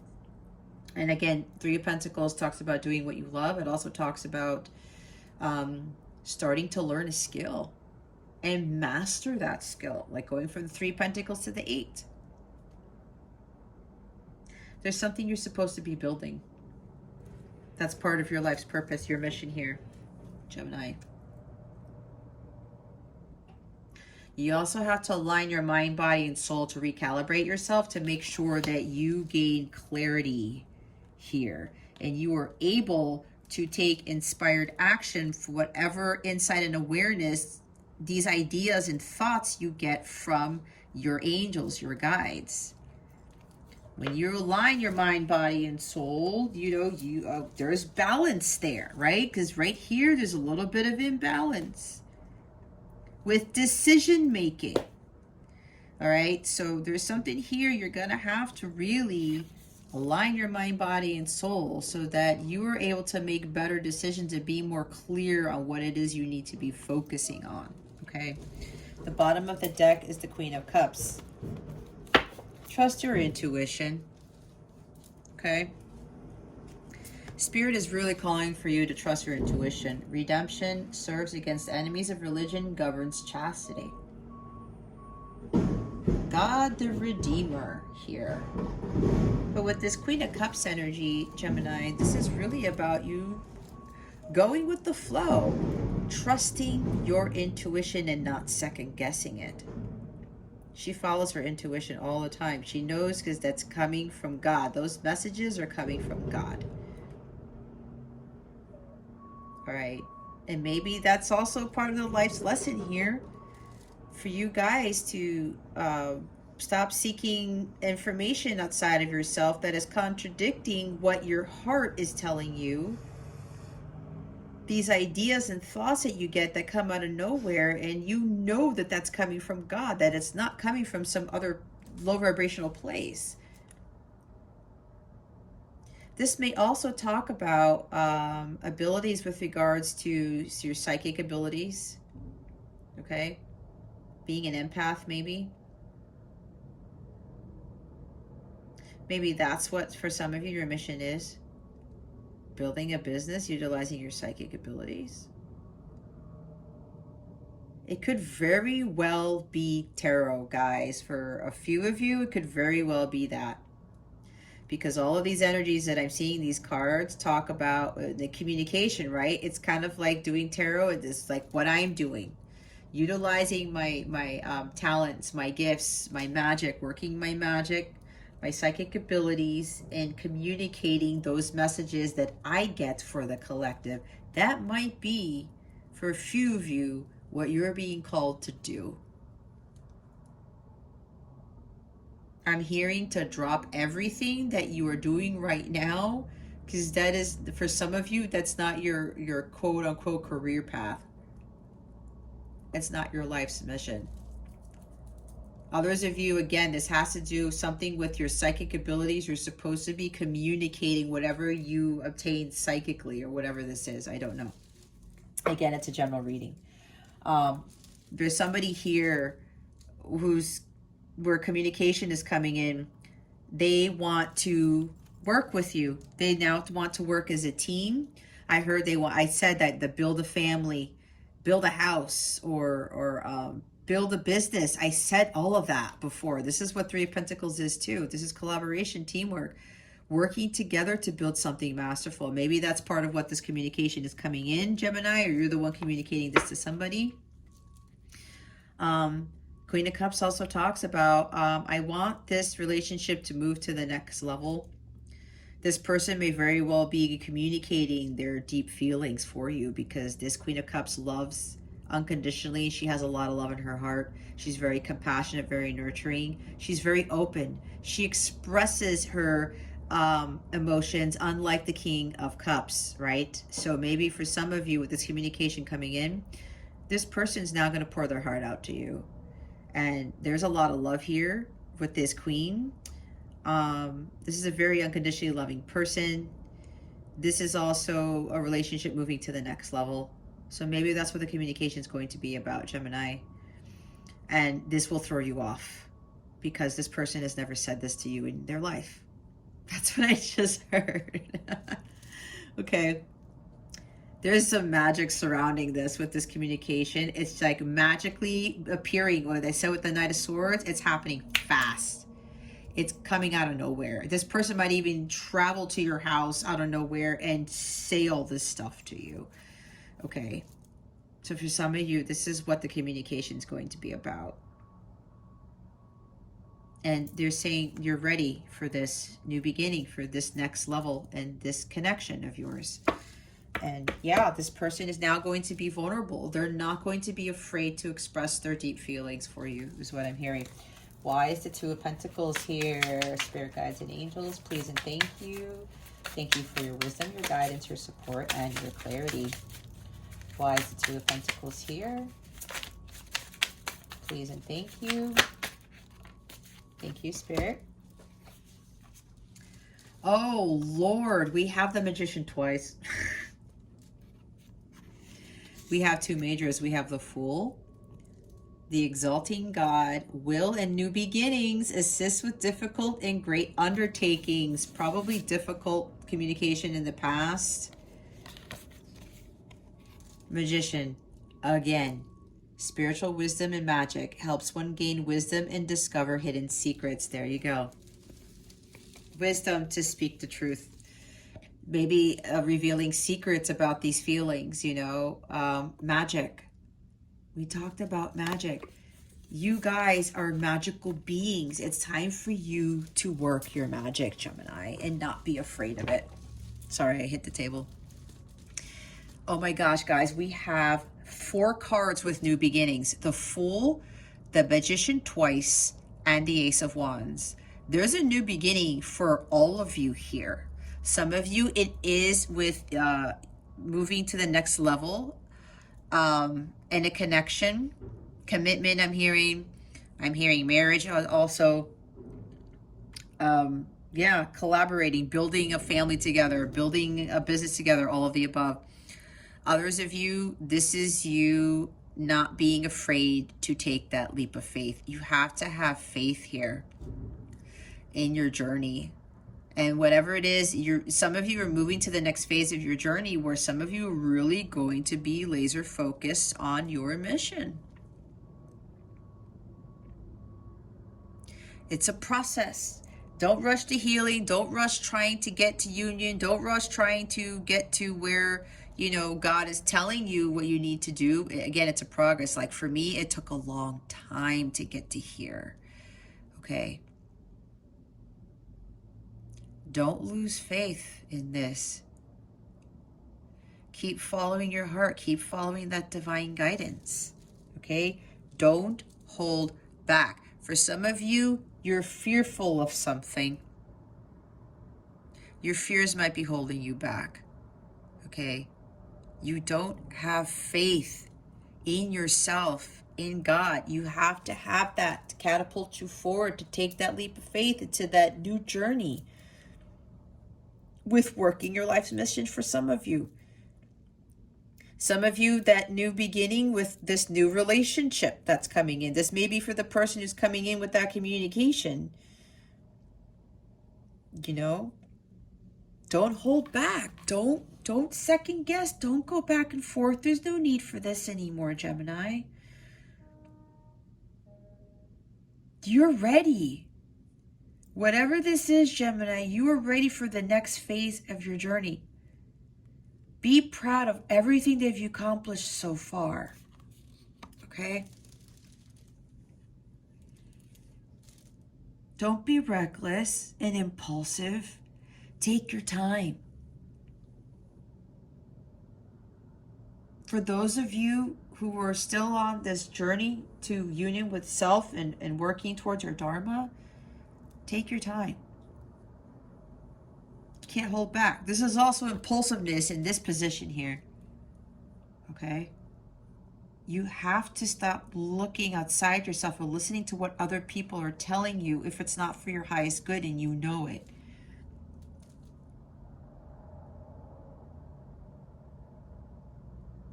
S1: And again, Three of Pentacles talks about doing what you love. It also talks about starting to learn a skill and master that skill, like going from the Three of Pentacles to the Eight. There's something you're supposed to be building. That's part of your life's purpose, your mission here, Gemini. You also have to align your mind, body, and soul to recalibrate yourself to make sure that you gain clarity here. And you are able to take inspired action for whatever insight and awareness, these ideas and thoughts you get from your angels, your guides. When you align your mind, body, and soul, there's balance there, right? Because right here, there's a little bit of imbalance with decision making. All right, so there's something here you're gonna have to really align your mind, body, and soul so that you are able to make better decisions and be more clear on what it is you need to be focusing on. Okay, the bottom of the deck is the Queen of Cups. Trust your intuition. Okay, Spirit is really calling for you to trust your intuition. Redemption serves against enemies of religion, governs chastity. God the Redeemer here. But with this Queen of Cups energy, Gemini, this is really about you going with the flow, trusting your intuition and not second guessing it. She follows her intuition all the time. She knows because that's coming from God. Those messages are coming from God. All right. And maybe that's also part of the life's lesson here for you guys to stop seeking information outside of yourself that is contradicting what your heart is telling you. These ideas and thoughts that you get that come out of nowhere, and you know that that's coming from God, that it's not coming from some other low vibrational place. This may also talk about abilities with regards to your psychic abilities, okay? Being an empath, maybe. Maybe that's what, for some of you, your mission is. Building a business, utilizing your psychic abilities. It could very well be tarot, guys. For a few of you, it could very well be that. Because all of these energies that I'm seeing, these cards talk about the communication, right? It's kind of like doing tarot. It's like what I'm doing. Utilizing my talents, my gifts, my magic, working my magic, my psychic abilities in communicating those messages that I get for the collective. That might be, for a few of you, what you're being called to do. I'm hearing to drop everything that you are doing right now, because that is, for some of you, that's not your quote unquote career path. It's not your life's mission. Others of you, again, this has to do something with your psychic abilities. You're supposed to be communicating whatever you obtained psychically, or whatever this is. I don't know. Again, it's a general reading. There's somebody here where communication is coming in. They want to work with you. They now want to work as a team. I heard I said that the build a family, build a house, or build a business. I said all of that before. This is what Three of Pentacles is too. This is collaboration, teamwork, working together to build something masterful. Maybe that's part of what this communication is coming in, Gemini, or you're the one communicating this to somebody. Queen of Cups also talks about, I want this relationship to move to the next level. This person may very well be communicating their deep feelings for you, because this Queen of Cups loves unconditionally. She has a lot of love in her heart. She's very compassionate, very nurturing. She's very open. She expresses her emotions, unlike the King of Cups, right? So maybe for some of you, with this communication coming in, this person's now going to pour their heart out to you. And there's a lot of love here with this Queen. This is a very unconditionally loving person. This is also a relationship moving to the next level. So maybe that's what the communication is going to be about, Gemini. And this will throw you off, because this person has never said this to you in their life. That's what I just heard. Okay. There's some magic surrounding this with this communication. It's like magically appearing. What they said with the Knight of Swords, it's happening fast. It's coming out of nowhere. This person might even travel to your house out of nowhere and say all this stuff to you. Okay. So for some of you, this is what the communication is going to be about. And they're saying you're ready for this new beginning, for this next level and this connection of yours. And yeah, this person is now going to be vulnerable. They're not going to be afraid to express their deep feelings for you, is what I'm hearing. Why is the Two of Pentacles here? Spirit guides and angels, please and thank you. Thank you for your wisdom, your guidance, your support, and your clarity. Why is the Two of Pentacles here? Please and thank you. Thank you, Spirit. Oh, Lord, we have the Magician twice. We have two majors. We have the Fool. The exalting God, will and new beginnings, assist with difficult and great undertakings. Probably difficult communication in the past. Magician, again, spiritual wisdom and magic, helps one gain wisdom and discover hidden secrets. There you go. Wisdom to speak the truth. Maybe revealing secrets about these feelings, you know. Magic. We talked about magic. You guys are magical beings. It's time for you to work your magic, Gemini, and not be afraid of it. Sorry, I hit the table. Oh my gosh, guys, we have 4 cards with new beginnings. The Fool, the Magician twice, and the Ace of Wands. There's a new beginning for all of you here. Some of you, it is with moving to the next level, and a connection, commitment. I'm hearing marriage also. Yeah, collaborating, building a family together, building a business together, all of the above. Others of you, this is you not being afraid to take that leap of faith. You have to have faith here in your journey. And whatever it is, some of you are moving to the next phase of your journey, where some of you are really going to be laser focused on your mission. It's a process. Don't rush to healing. Don't rush trying to get to union. Don't rush trying to get to where, you know, God is telling you what you need to do. Again, it's a progress. Like for me, it took a long time to get to here. Okay. Don't lose faith in this. Keep following your heart. Keep following that divine guidance. Okay? Don't hold back. For some of you, you're fearful of something. Your fears might be holding you back. Okay? You don't have faith in yourself, in God. You have to have that to catapult you forward, to take that leap of faith into that new journey with working your life's mission for some of you. Some of you, that new beginning with this new relationship that's coming in. This may be for the person who's coming in with that communication. You know, don't hold back. Don't second guess. Don't go back and forth. There's no need for this anymore, Gemini. You're ready. Whatever this is, Gemini, you are ready for the next phase of your journey. Be proud of everything that you've accomplished so far. Okay? Don't be reckless and impulsive. Take your time. For those of you who are still on this journey to union with self and working towards your Dharma, take your time. You can't hold back. This is also impulsiveness in this position here. Okay? You have to stop looking outside yourself or listening to what other people are telling you if it's not for your highest good and you know it.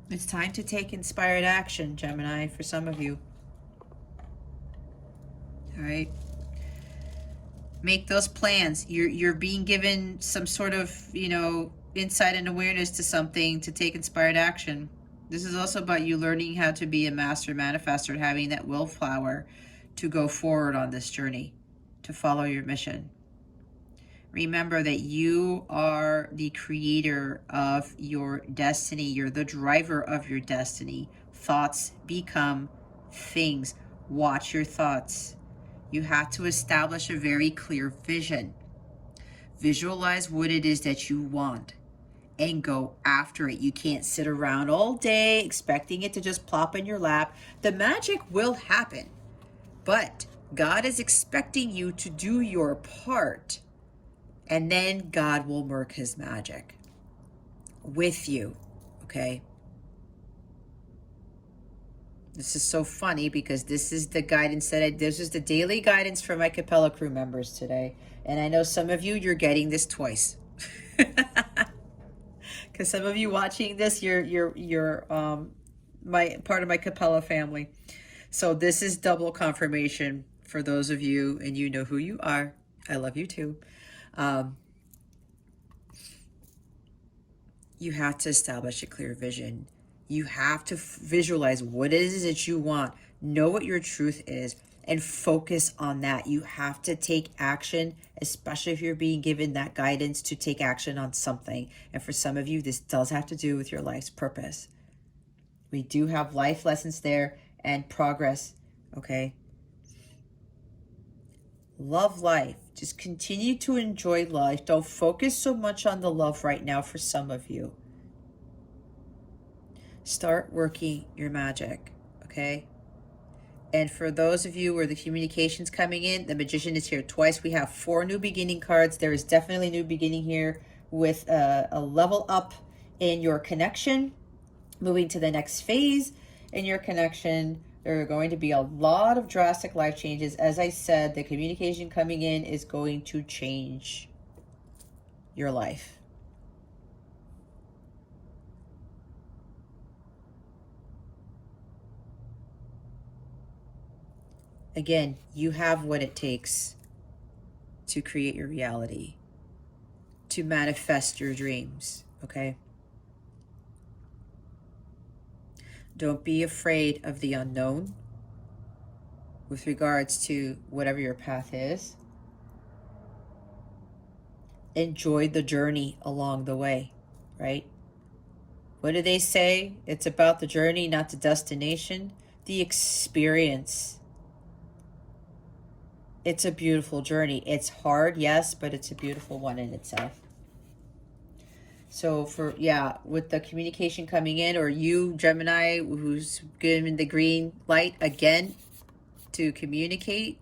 S1: It's time to take inspired action, Gemini, for some of you. All right? Make those plans. You're being given some sort of, insight and awareness to something to take inspired action. This is also about you learning how to be a master manifestor, having that willpower to go forward on this journey, to follow your mission. Remember that you are the creator of your destiny. You're the driver of your destiny. Thoughts become things. Watch your thoughts. You have to establish a very clear vision. Visualize what it is that you want and go after it. You can't sit around all day expecting it to just plop in your lap. The magic will happen, but God is expecting you to do your part, and then God will work his magic with you, okay? This is so funny because this is the guidance this is the daily guidance for my Capella crew members today. And I know some of you, you're getting this twice. Because some of you watching this, you're my part of my Capella family. So this is double confirmation for those of you, and you know who you are. I love you too. You have to establish a clear vision. You have to visualize what it is that you want, know what your truth is, and focus on that. You have to take action, especially if you're being given that guidance to take action on something. And for some of you, this does have to do with your life's purpose. We do have life lessons there and progress, okay? Love life. Just continue to enjoy life. Don't focus so much on the love right now for some of you. Start working your magic, okay? And for those of you where the communication's coming in, the Magician is here twice. We have 4 new beginning cards. There is definitely a new beginning here with a level up in your connection, moving to the next phase in your connection. There are going to be a lot of drastic life changes. As I said, the communication coming in is going to change your life. Again, you have what it takes to create your reality, to manifest your dreams, okay? Don't be afraid of the unknown with regards to whatever your path is. Enjoy the journey along the way, right? What do they say? It's about the journey, not the destination. The experience. it's a beautiful journey. It's hard, yes, but it's a beautiful one in itself. So for, yeah, with the communication coming in, or you, Gemini, who's given the green light again to communicate,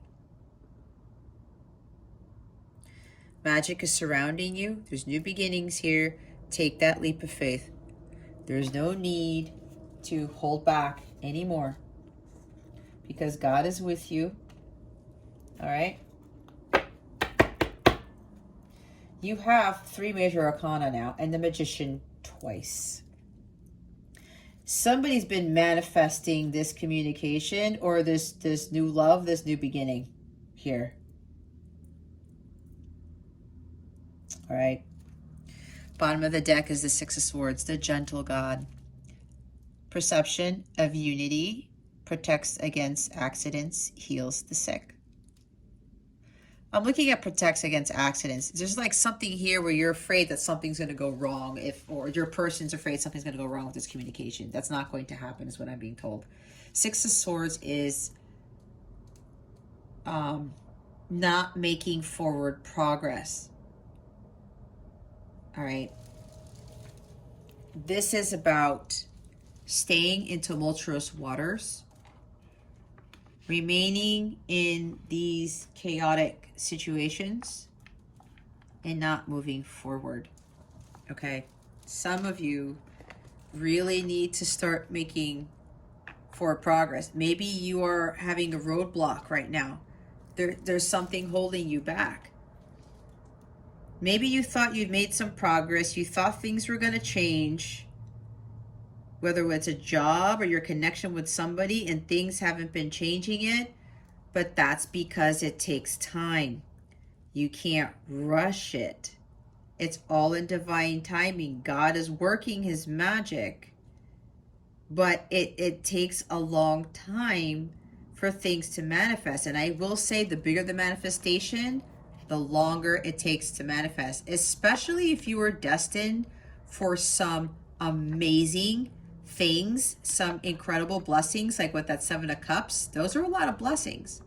S1: magic is surrounding you. There's new beginnings here. Take that leap of faith. There's no need to hold back anymore because God is with you. All right. You have 3 major arcana now and the Magician twice. Somebody's been manifesting this communication or this new love, this new beginning here. All right. Bottom of the deck is the 6 of Swords, the gentle God. Perception of unity, protects against accidents, heals the sick. I'm looking at protects against accidents. There's like something here where you're afraid that something's going to go wrong, or your person's afraid something's going to go wrong with this communication. That's not going to happen, is what I'm being told. 6 of Swords is not making forward progress. All right. This is about staying in tumultuous waters, remaining in these chaotic situations, and not moving forward. Okay. Some of you really need to start making forward progress. Maybe you are having a roadblock right now. There's something holding you back. Maybe you thought you'd made some progress. You thought things were going to change, whether it's a job or your connection with somebody, and things haven't been changing yet. But that's because it takes time. You can't rush it. It's all in divine timing. God is working his magic, but it takes a long time for things to manifest. And I will say, the bigger the manifestation, the longer it takes to manifest, especially if you are destined for some amazing things, some incredible blessings, like with that 7 of Cups. Those are a lot of blessings.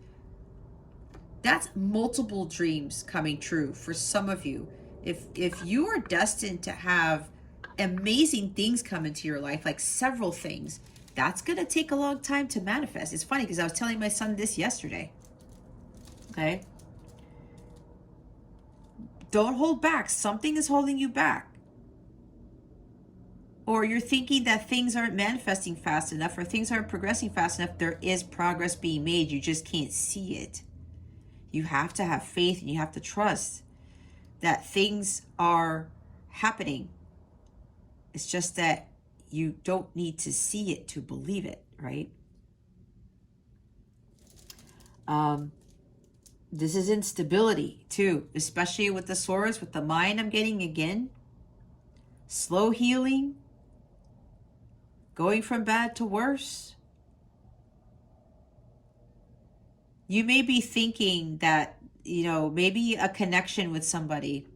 S1: That's multiple dreams coming true for some of you. If you are destined to have amazing things come into your life, like several things, that's going to take a long time to manifest. It's funny because I was telling my son this yesterday. Okay. Don't hold back. Something is holding you back. Or you're thinking that things aren't manifesting fast enough, or things aren't progressing fast enough. There is progress being made. You just can't see it. You have to have faith, and you have to trust that things are happening. It's just that you don't need to see it to believe it, right? This is instability too, especially with the swords, with the mind. I'm getting again, slow healing, going from bad to worse. You may be thinking that, maybe a connection with somebody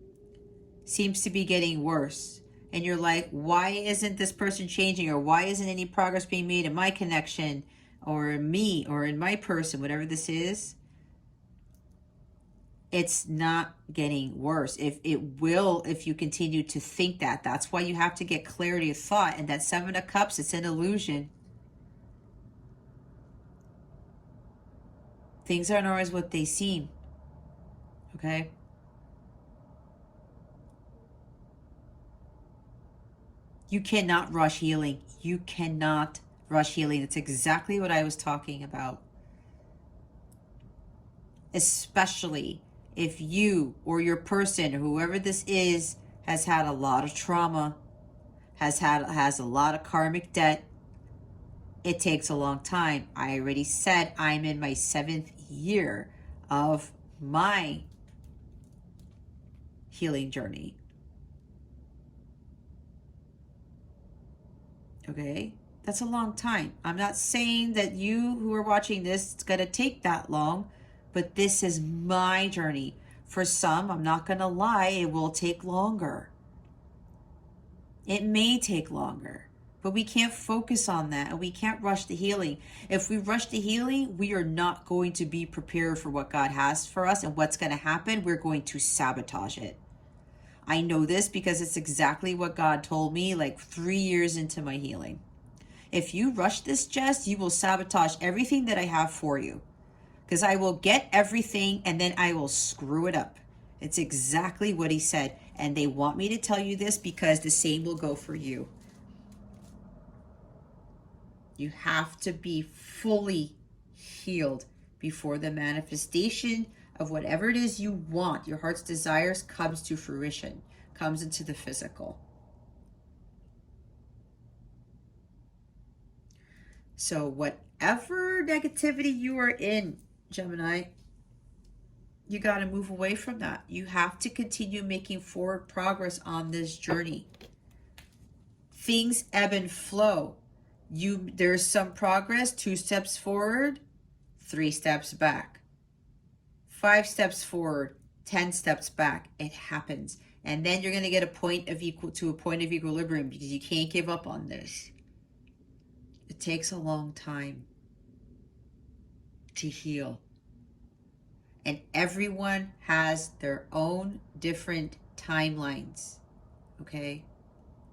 S1: seems to be getting worse. And you're like, why isn't this person changing? Or why isn't any progress being made in my connection, or in me, or in my person, whatever this is? It's not getting worse. If you continue to think that. That's why you have to get clarity of thought. And that 7 of Cups, it's an illusion. Things aren't always what they seem. Okay? You cannot rush healing. You cannot rush healing. It's exactly what I was talking about. Especially if you or your person, whoever this is, has had a lot of trauma, has a lot of karmic debt. It takes a long time. I already said I'm in my 7th year of my healing journey. Okay? That's a long time. I'm not saying that you who are watching this, it's going to take that long, but this is my journey. For some, I'm not going to lie, it will take longer. It may take longer. But we can't focus on that, and we can't rush the healing. If we rush the healing, we are not going to be prepared for what God has for us, and what's going to happen, we're going to sabotage it. I know this because it's exactly what God told me like 3 years into my healing. If you rush this, Jess, you will sabotage everything that I have for you. Because I will get everything and then I will screw it up. It's exactly what he said. And they want me to tell you this because the same will go for you. You have to be fully healed before the manifestation of whatever it is you want, your heart's desires, comes to fruition, comes into the physical. So whatever negativity you are in, Gemini, you got to move away from that. You have to continue making forward progress on this journey. Things ebb and flow. There's some progress, 2 steps forward, 3 steps back. 5 steps forward, 10 steps back. It happens. And then you're going to get a point of equilibrium because you can't give up on this. It takes a long time to heal. And everyone has their own different timelines. Okay?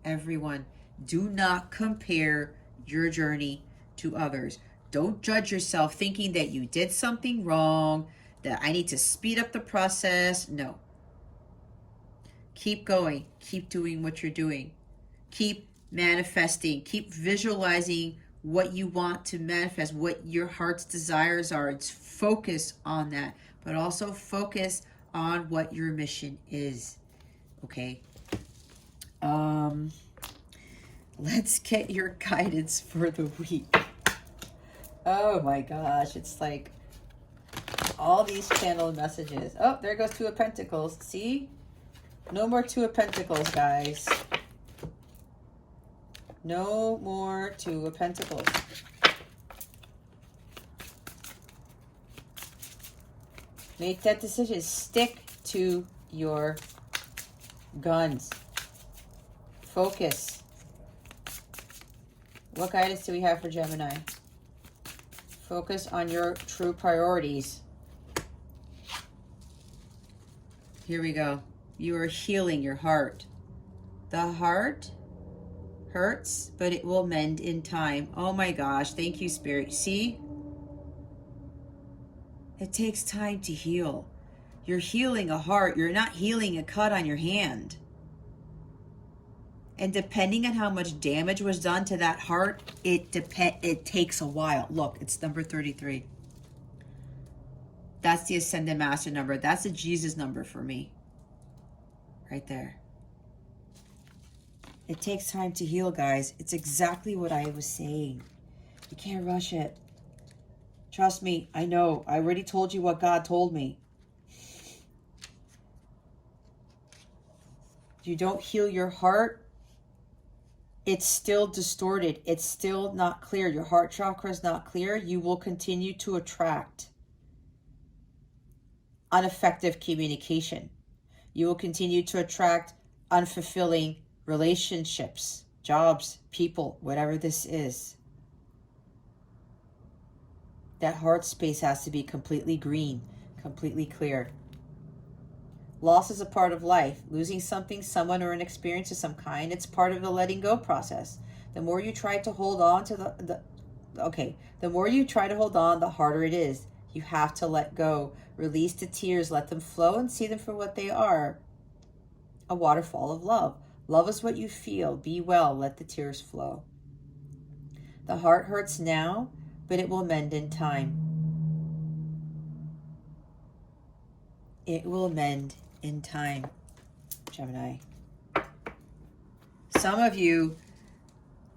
S1: Everyone. Do not compare your journey to others. Don't judge yourself thinking that you did something wrong, that I need to speed up the process. No. Keep going. Keep doing what you're doing. Keep manifesting. Keep visualizing what you want to manifest, what your heart's desires are. It's focus on that, but also focus on what your mission is. Okay. Let's get your guidance for the week. Oh my gosh, it's like all these channeled messages. Oh, there goes 2 of Pentacles. See? No more 2 of Pentacles, guys. No more 2 of Pentacles. Make that decision. Stick to your guns. Focus. What guidance do we have for Gemini? Focus on your true priorities. Here we go. You are healing your heart. The heart hurts, but it will mend in time. Oh my gosh. Thank you, Spirit. See? It takes time to heal. You're healing a heart. You're not healing a cut on your hand. And depending on how much damage was done to that heart, it takes a while. Look, it's number 33. That's the Ascended Master number. That's the Jesus number for me. Right there. It takes time to heal, guys. It's exactly what I was saying. You can't rush it. Trust me, I know. I already told you what God told me. You don't heal your heart, it's still distorted. It's still not clear. Your heart chakra is not clear. You will continue to attract ineffective communication. You will continue to attract unfulfilling relationships, jobs, people, whatever this is. That heart space has to be completely green, completely clear. Loss is a part of life. Losing something, someone, or an experience of some kind, it's part of the letting go process. The more you try to hold on to the more you try to hold on, the harder it is. You have to let go. Release the tears, let them flow, and see them for what they are. A waterfall of love. Love is what you feel. Be well. Let the tears flow. The heart hurts now, but it will mend in time. It will mend in time, Gemini. Some of you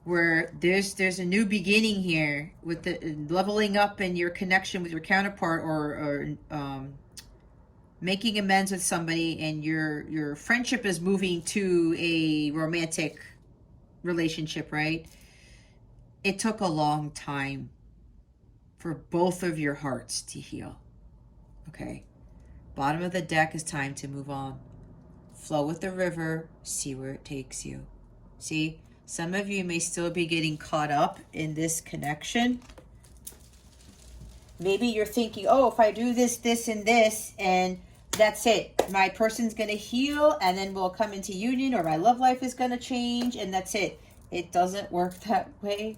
S1: where there's a new beginning here with the leveling up in your connection with your counterpart, or making amends with somebody, and your friendship is moving to a romantic relationship, right? It took a long time for both of your hearts to heal. Okay. Bottom of the deck is time to move on. Flow with the river. See where it takes you. See? Some of you may still be getting caught up in this connection. Maybe you're thinking, oh, if I do this, this, and this, and that's it. My person's going to heal, and then we'll come into union, or my love life is going to change, and that's it. It doesn't work that way,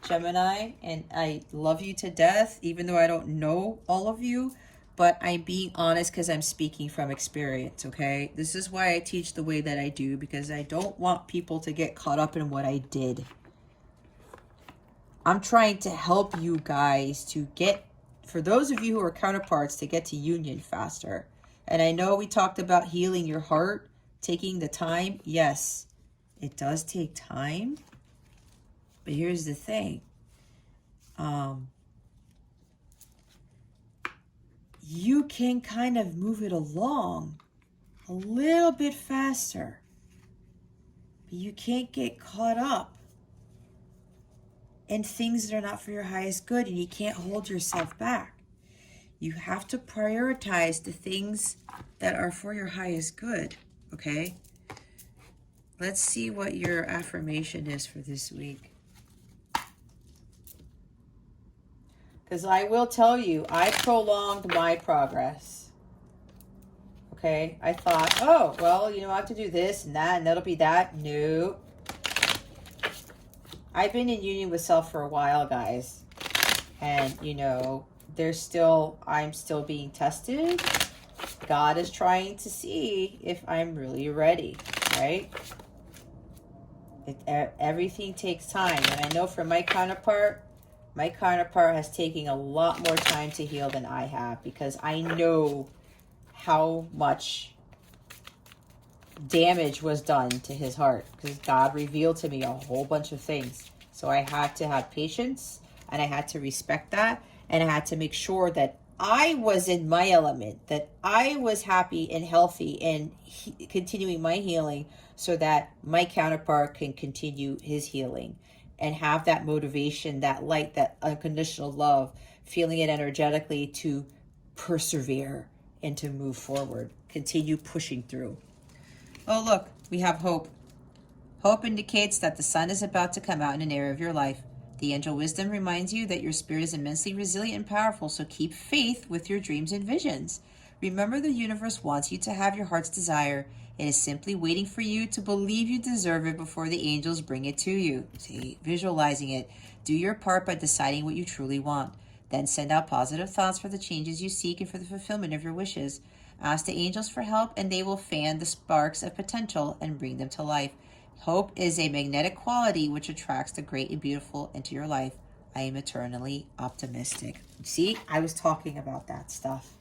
S1: Gemini, and I love you to death, even though I don't know all of you, but I'm being honest because I'm speaking from experience, okay? This is why I teach the way that I do, because I don't want people to get caught up in what I did. I'm trying to help you guys to get, for those of you who are counterparts, to get to union faster. And I know we talked about healing your heart, taking the time. Yes, it does take time. But here's the thing. You can kind of move it along a little bit faster. But you can't get caught up in things that are not for your highest good, and you can't hold yourself back. You have to prioritize the things that are for your highest good, okay? Let's see what your affirmation is for this week. Because I will tell you, I prolonged my progress. Okay? I thought, oh, well, you know, I have to do this and that, and that'll be that. No. I've been in union with self for a while, guys. And, you know, I'm still being tested. God is trying to see if I'm really ready, right? Everything takes time. And I know for my counterpart has taken a lot more time to heal than I have, because I know how much damage was done to his heart, because God revealed to me a whole bunch of things. So I had to have patience, and I had to respect that, and I had to make sure that I was in my element, that I was happy and healthy and continuing my healing, so that my counterpart can continue his healing and have that motivation, that light, that unconditional love, feeling it energetically to persevere and to move forward, continue pushing through. Oh, look, we have hope. Hope indicates that the sun is about to come out in an area of your life. The angel wisdom reminds you that your spirit is immensely resilient and powerful, so keep faith with your dreams and visions. Remember, the universe wants you to have your heart's desire. It is simply waiting for you to believe you deserve it before the angels bring it to you. See, visualizing it. Do your part by deciding what you truly want. Then send out positive thoughts for the changes you seek and for the fulfillment of your wishes. Ask the angels for help, and they will fan the sparks of potential and bring them to life. Hope is a magnetic quality which attracts the great and beautiful into your life. I am eternally optimistic. See, I was talking about that stuff.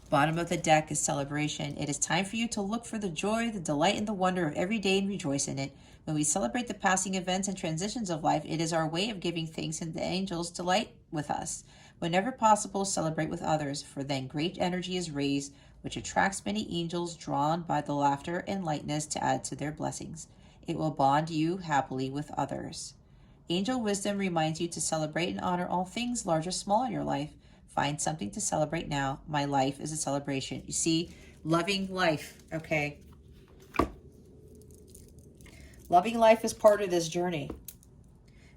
S1: Bottom of the deck is celebration. It is time for you to look for the joy, the delight, and the wonder of every day and rejoice in it. When we celebrate the passing events and transitions of life, it is our way of giving thanks, and the angels delight with us. Whenever possible, celebrate with others, for then great energy is raised, which attracts many angels drawn by the laughter and lightness to add to their blessings. It will bond you happily with others. Angel wisdom reminds you to celebrate and honor all things, large or small, in your life. Find something to celebrate now. My life is a celebration. You see, loving life, okay? Loving life is part of this journey,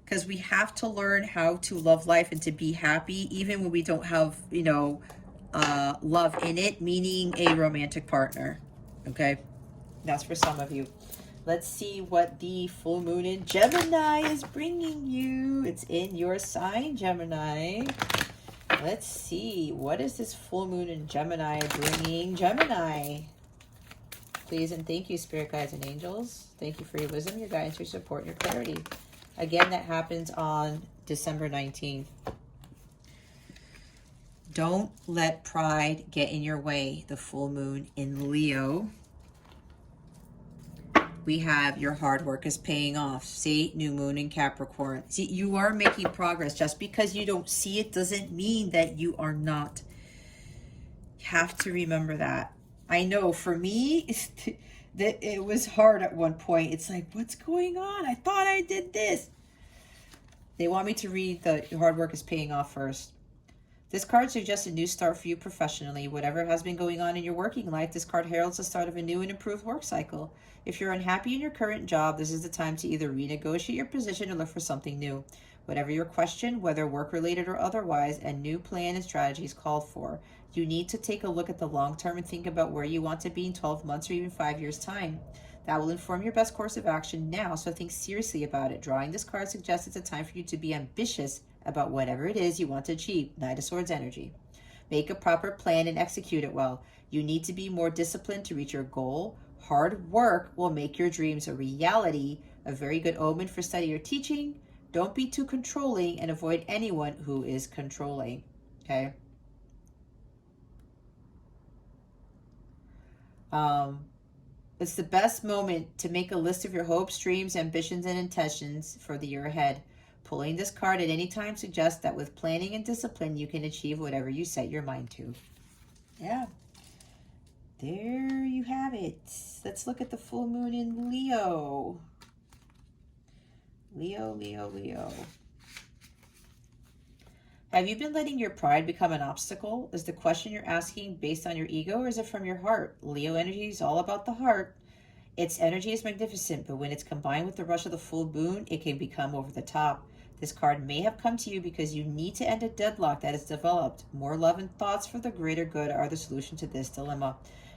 S1: because we have to learn how to love life and to be happy, even when we don't have, you know, love in it, meaning a romantic partner, okay? That's for some of you. Let's see what the full moon in Gemini is bringing you. It's in your sign, Gemini. Let's see, what is this full moon in Gemini bringing Gemini? Please and thank you, spirit guides and angels. Thank you for your wisdom, your guidance, your support, and your clarity. Again, that happens on December 19th. Don't let pride get in your way. The full moon in Leo. We have your hard work is paying off. See, new moon in Capricorn. See, you are making progress. Just because you don't see it doesn't mean that you are not. You have to remember that. I know for me, that it was hard at one point. It's like, what's going on? I thought I did this. They want me to read the hard work is paying off first. This card suggests a new start for you professionally. Whatever has been going on in your working life, this card heralds the start of a new and improved work cycle. If you're unhappy in your current job, this is the time to either renegotiate your position or look for something new. Whatever your question, whether work-related or otherwise, a new plan and strategy is called for. You need to take a look at the long term and think about where you want to be in 12 months or even 5 years' time. That will inform your best course of action now, so think seriously about it. Drawing this card suggests it's a time for you to be ambitious about whatever it is you want to achieve. Knight of Swords energy. Make a proper plan and execute it well. You need to be more disciplined to reach your goal. Hard work will make your dreams a reality, a very good omen for study or teaching. Don't be too controlling and avoid anyone who is controlling. Okay? It's the best moment to make a list of your hopes, dreams, ambitions, and intentions for the year ahead. Pulling this card at any time suggests that with planning and discipline, you can achieve whatever you set your mind to. Yeah. There you have it. Let's look at the full moon in Leo. Leo. Have you been letting your pride become an obstacle? Is the question you're asking based on your ego, or is it from your heart? Leo energy is all about the heart. Its energy is magnificent, but when it's combined with the rush of the full moon, it can become over the top. This card may have come to you because you need to end a deadlock that has developed. More love and thoughts for the greater good are the solution to this dilemma.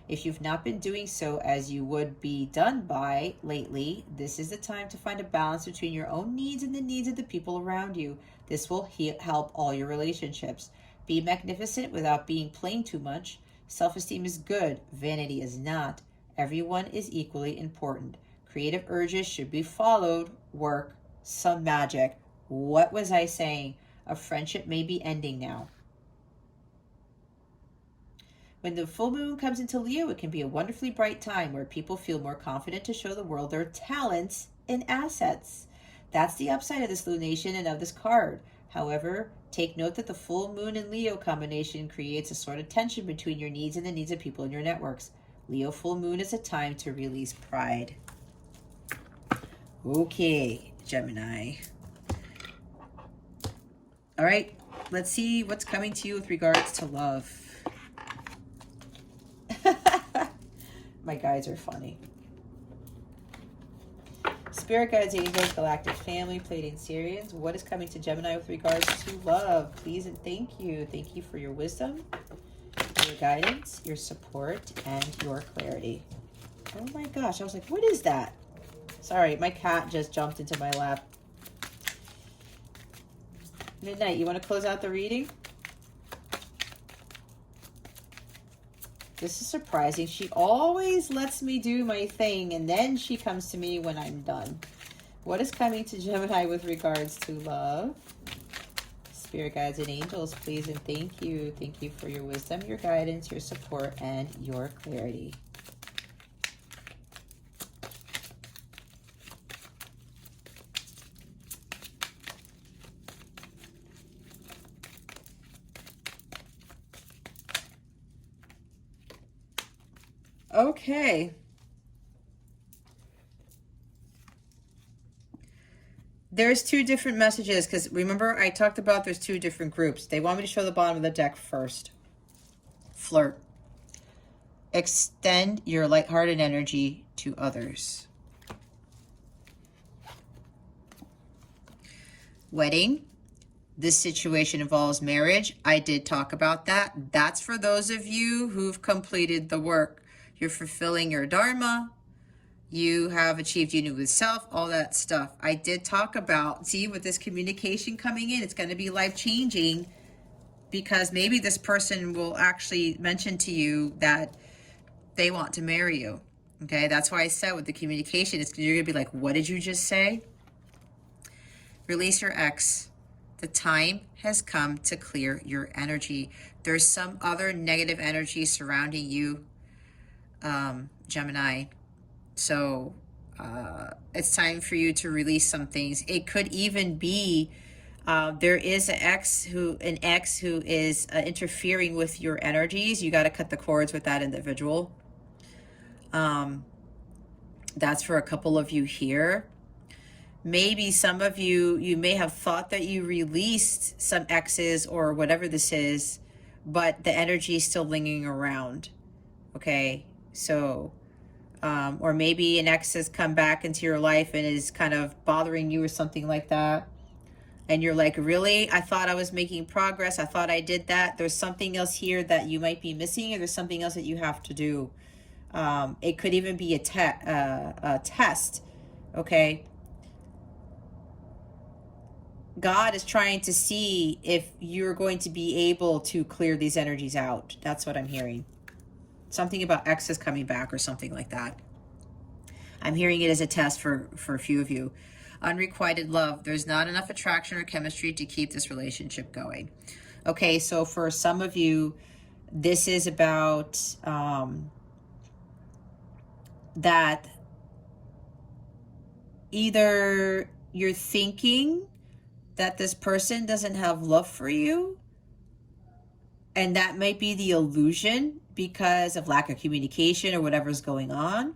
S1: If you've not been doing so as you would be done by lately, this is the time to find a balance between your own needs and the needs of the people around you. This will help all your relationships. Be magnificent without being plain too much. Self-esteem is good. Vanity is not. Everyone is equally important. Creative urges should be followed. Work some magic. What was I saying? A friendship may be ending now. When the full moon comes into Leo, it can be a wonderfully bright time where people feel more confident to show the world their talents and assets. That's the upside of this lunation and of this card. However, take note that the full moon and Leo combination creates a sort of tension between your needs and the needs of people in your networks. Leo full moon is a time to release pride. Okay, Gemini. All right, let's see what's coming to you with regards to love. My guides are funny. Spirit guides, angels, galactic family, Pleiadian Sirians. What is coming to Gemini with regards to love? Please and thank you. Thank you for your wisdom, your guidance, your support, and your clarity. Oh my gosh, I was like, what is that? Sorry, my cat just jumped into my lap. Midnight, you want to close out the reading? This is surprising. She always lets me do my thing, and then she comes to me when I'm done. What is coming to Gemini with regards to love? Spirit guides and angels, please and thank you. Thank you for your wisdom, your guidance, your support, and your clarity. Okay. There's two different messages because remember I talked about there's two different groups. They want me to show the bottom of the deck first. Flirt. Extend your lighthearted energy to others. Wedding. This situation involves marriage. I did talk about that. That's for those of you who've completed the work. You're fulfilling your dharma. You have achieved union with self, all that stuff. I did talk about, see, with this communication coming in, it's going to be life-changing because maybe this person will actually mention to you that they want to marry you. Okay, that's why I said with the communication, you're going to be like, what did you just say? Release your ex. The time has come to clear your energy. There's some other negative energy surrounding you, Gemini. So it's time for you to release some things. It could even be there is an ex who is interfering with your energies. You got to cut the cords with that individual. That's for a couple of you here. maybe some of you, you may have thought that you released some exes or whatever this is, but the energy is still lingering around. Okay, so or maybe an ex has come back into your life and is kind of bothering you or something like that. And you're like, really? I thought I was making progress. I thought I did that. There's something else here that you might be missing, or there's something else that you have to do. It could even be a test. Okay. God is trying to see if you're going to be able to clear these energies out. That's what I'm hearing. Something about exes coming back or something like that. I'm hearing it as a test for a few of you. Unrequited love. There's not enough attraction or chemistry to keep this relationship going. Okay, so for some of you, this is about that either you're thinking that this person doesn't have love for you, and that might be the illusion because of lack of communication or whatever's going on.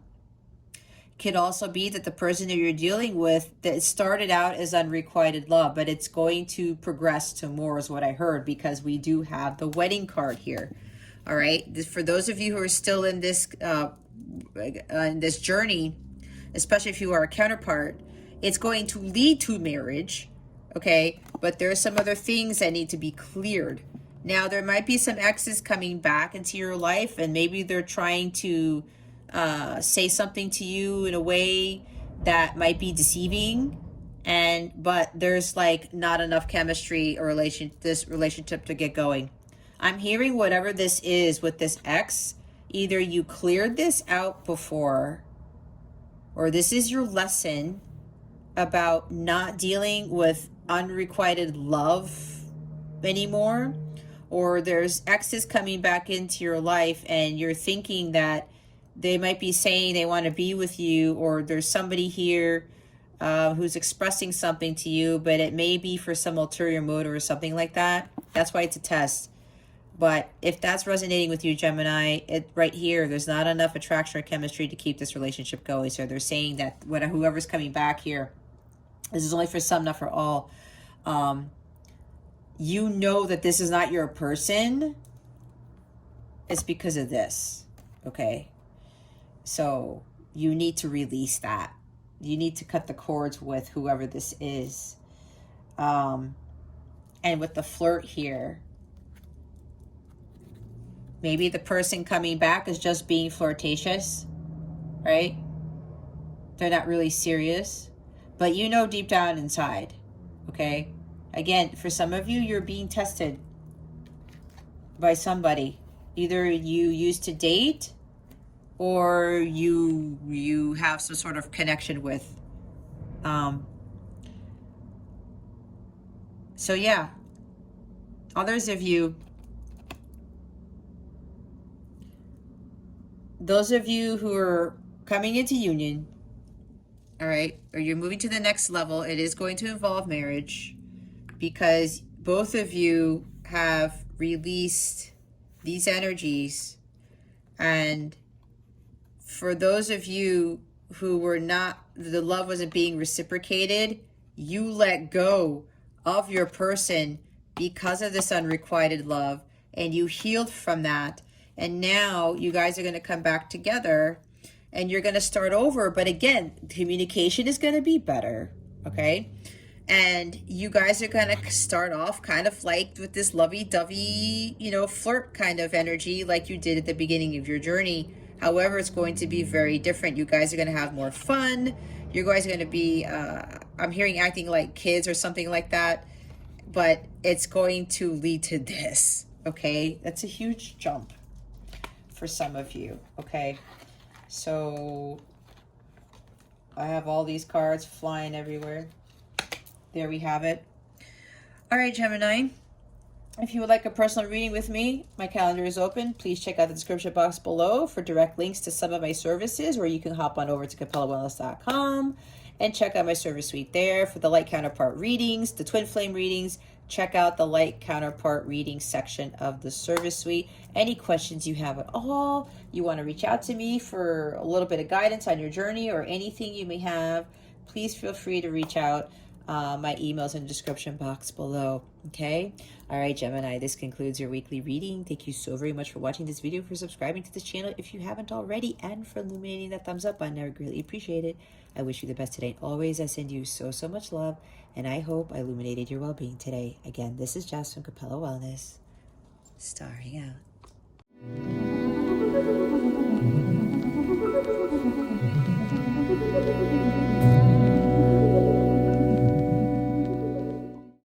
S1: Could also be that the person that you're dealing with, that started out as unrequited love, but it's going to progress to more, is what I heard, because we do have the wedding card here. All right, for those of you who are still in this journey, especially if you are a counterpart, it's going to lead to marriage. Okay, but there are some other things that need to be cleared. Now, there might be some exes coming back into your life, and maybe they're trying to say something to you in a way that might be deceiving, but there's like not enough chemistry or this relationship to get going. I'm hearing whatever this is with this ex, either you cleared this out before, or this is your lesson about not dealing with unrequited love anymore, or there's exes coming back into your life and you're thinking that they might be saying they want to be with you, or there's somebody here who's expressing something to you, but it may be for some ulterior motive or something like that. That's why it's a test. But if that's resonating with you, Gemini, right here, there's not enough attraction or chemistry to keep this relationship going. So they're saying that whoever's coming back here, this is only for some, not for all. You know that this is not your person. It's because of this. Okay. So you need to release that. You need to cut the cords with whoever this is. And with the flirt here, maybe the person coming back is just being flirtatious, right? They're not really serious, but you know deep down inside, okay? Again, for some of you, you're being tested by somebody. Either you used to date, or you have some sort of connection with. So yeah, others of you, those of you who are coming into union, all right, or you're moving to the next level, it is going to involve marriage, because both of you have released these energies. And for those of you who were not, the love wasn't being reciprocated, you let go of your person because of this unrequited love, and you healed from that. And now you guys are going to come back together and you're going to start over. But again, communication is going to be better. Okay. And you guys are going to start off kind of like with this lovey-dovey, flirt kind of energy like you did at the beginning of your journey. However, it's going to be very different. You guys are going to have more fun. You guys are going to be, I'm hearing acting like kids or something like that. But it's going to lead to this. Okay. That's a huge jump for some of you. Okay. So I have all these cards flying everywhere. There we have it. All right, Gemini. If you would like a personal reading with me, my calendar is open. Please check out the description box below for direct links to some of my services, or you can hop on over to CapellaWellness.com and check out my service suite there. For the light counterpart readings, the twin flame readings, check out the light counterpart reading section of the service suite. Any questions you have at all, you want to reach out to me for a little bit of guidance on your journey, or anything you may have, please feel free to reach out. My email's in the description box below. Okay? All right, Gemini, this concludes your weekly reading. Thank you so very much for watching this video, for subscribing to this channel if you haven't already, and for illuminating that thumbs up button. I greatly appreciate it. I wish you the best today. Always, I send you so, so much love, and I hope I illuminated your well-being today. Again, this is Jess from Capella Wellness, starring out.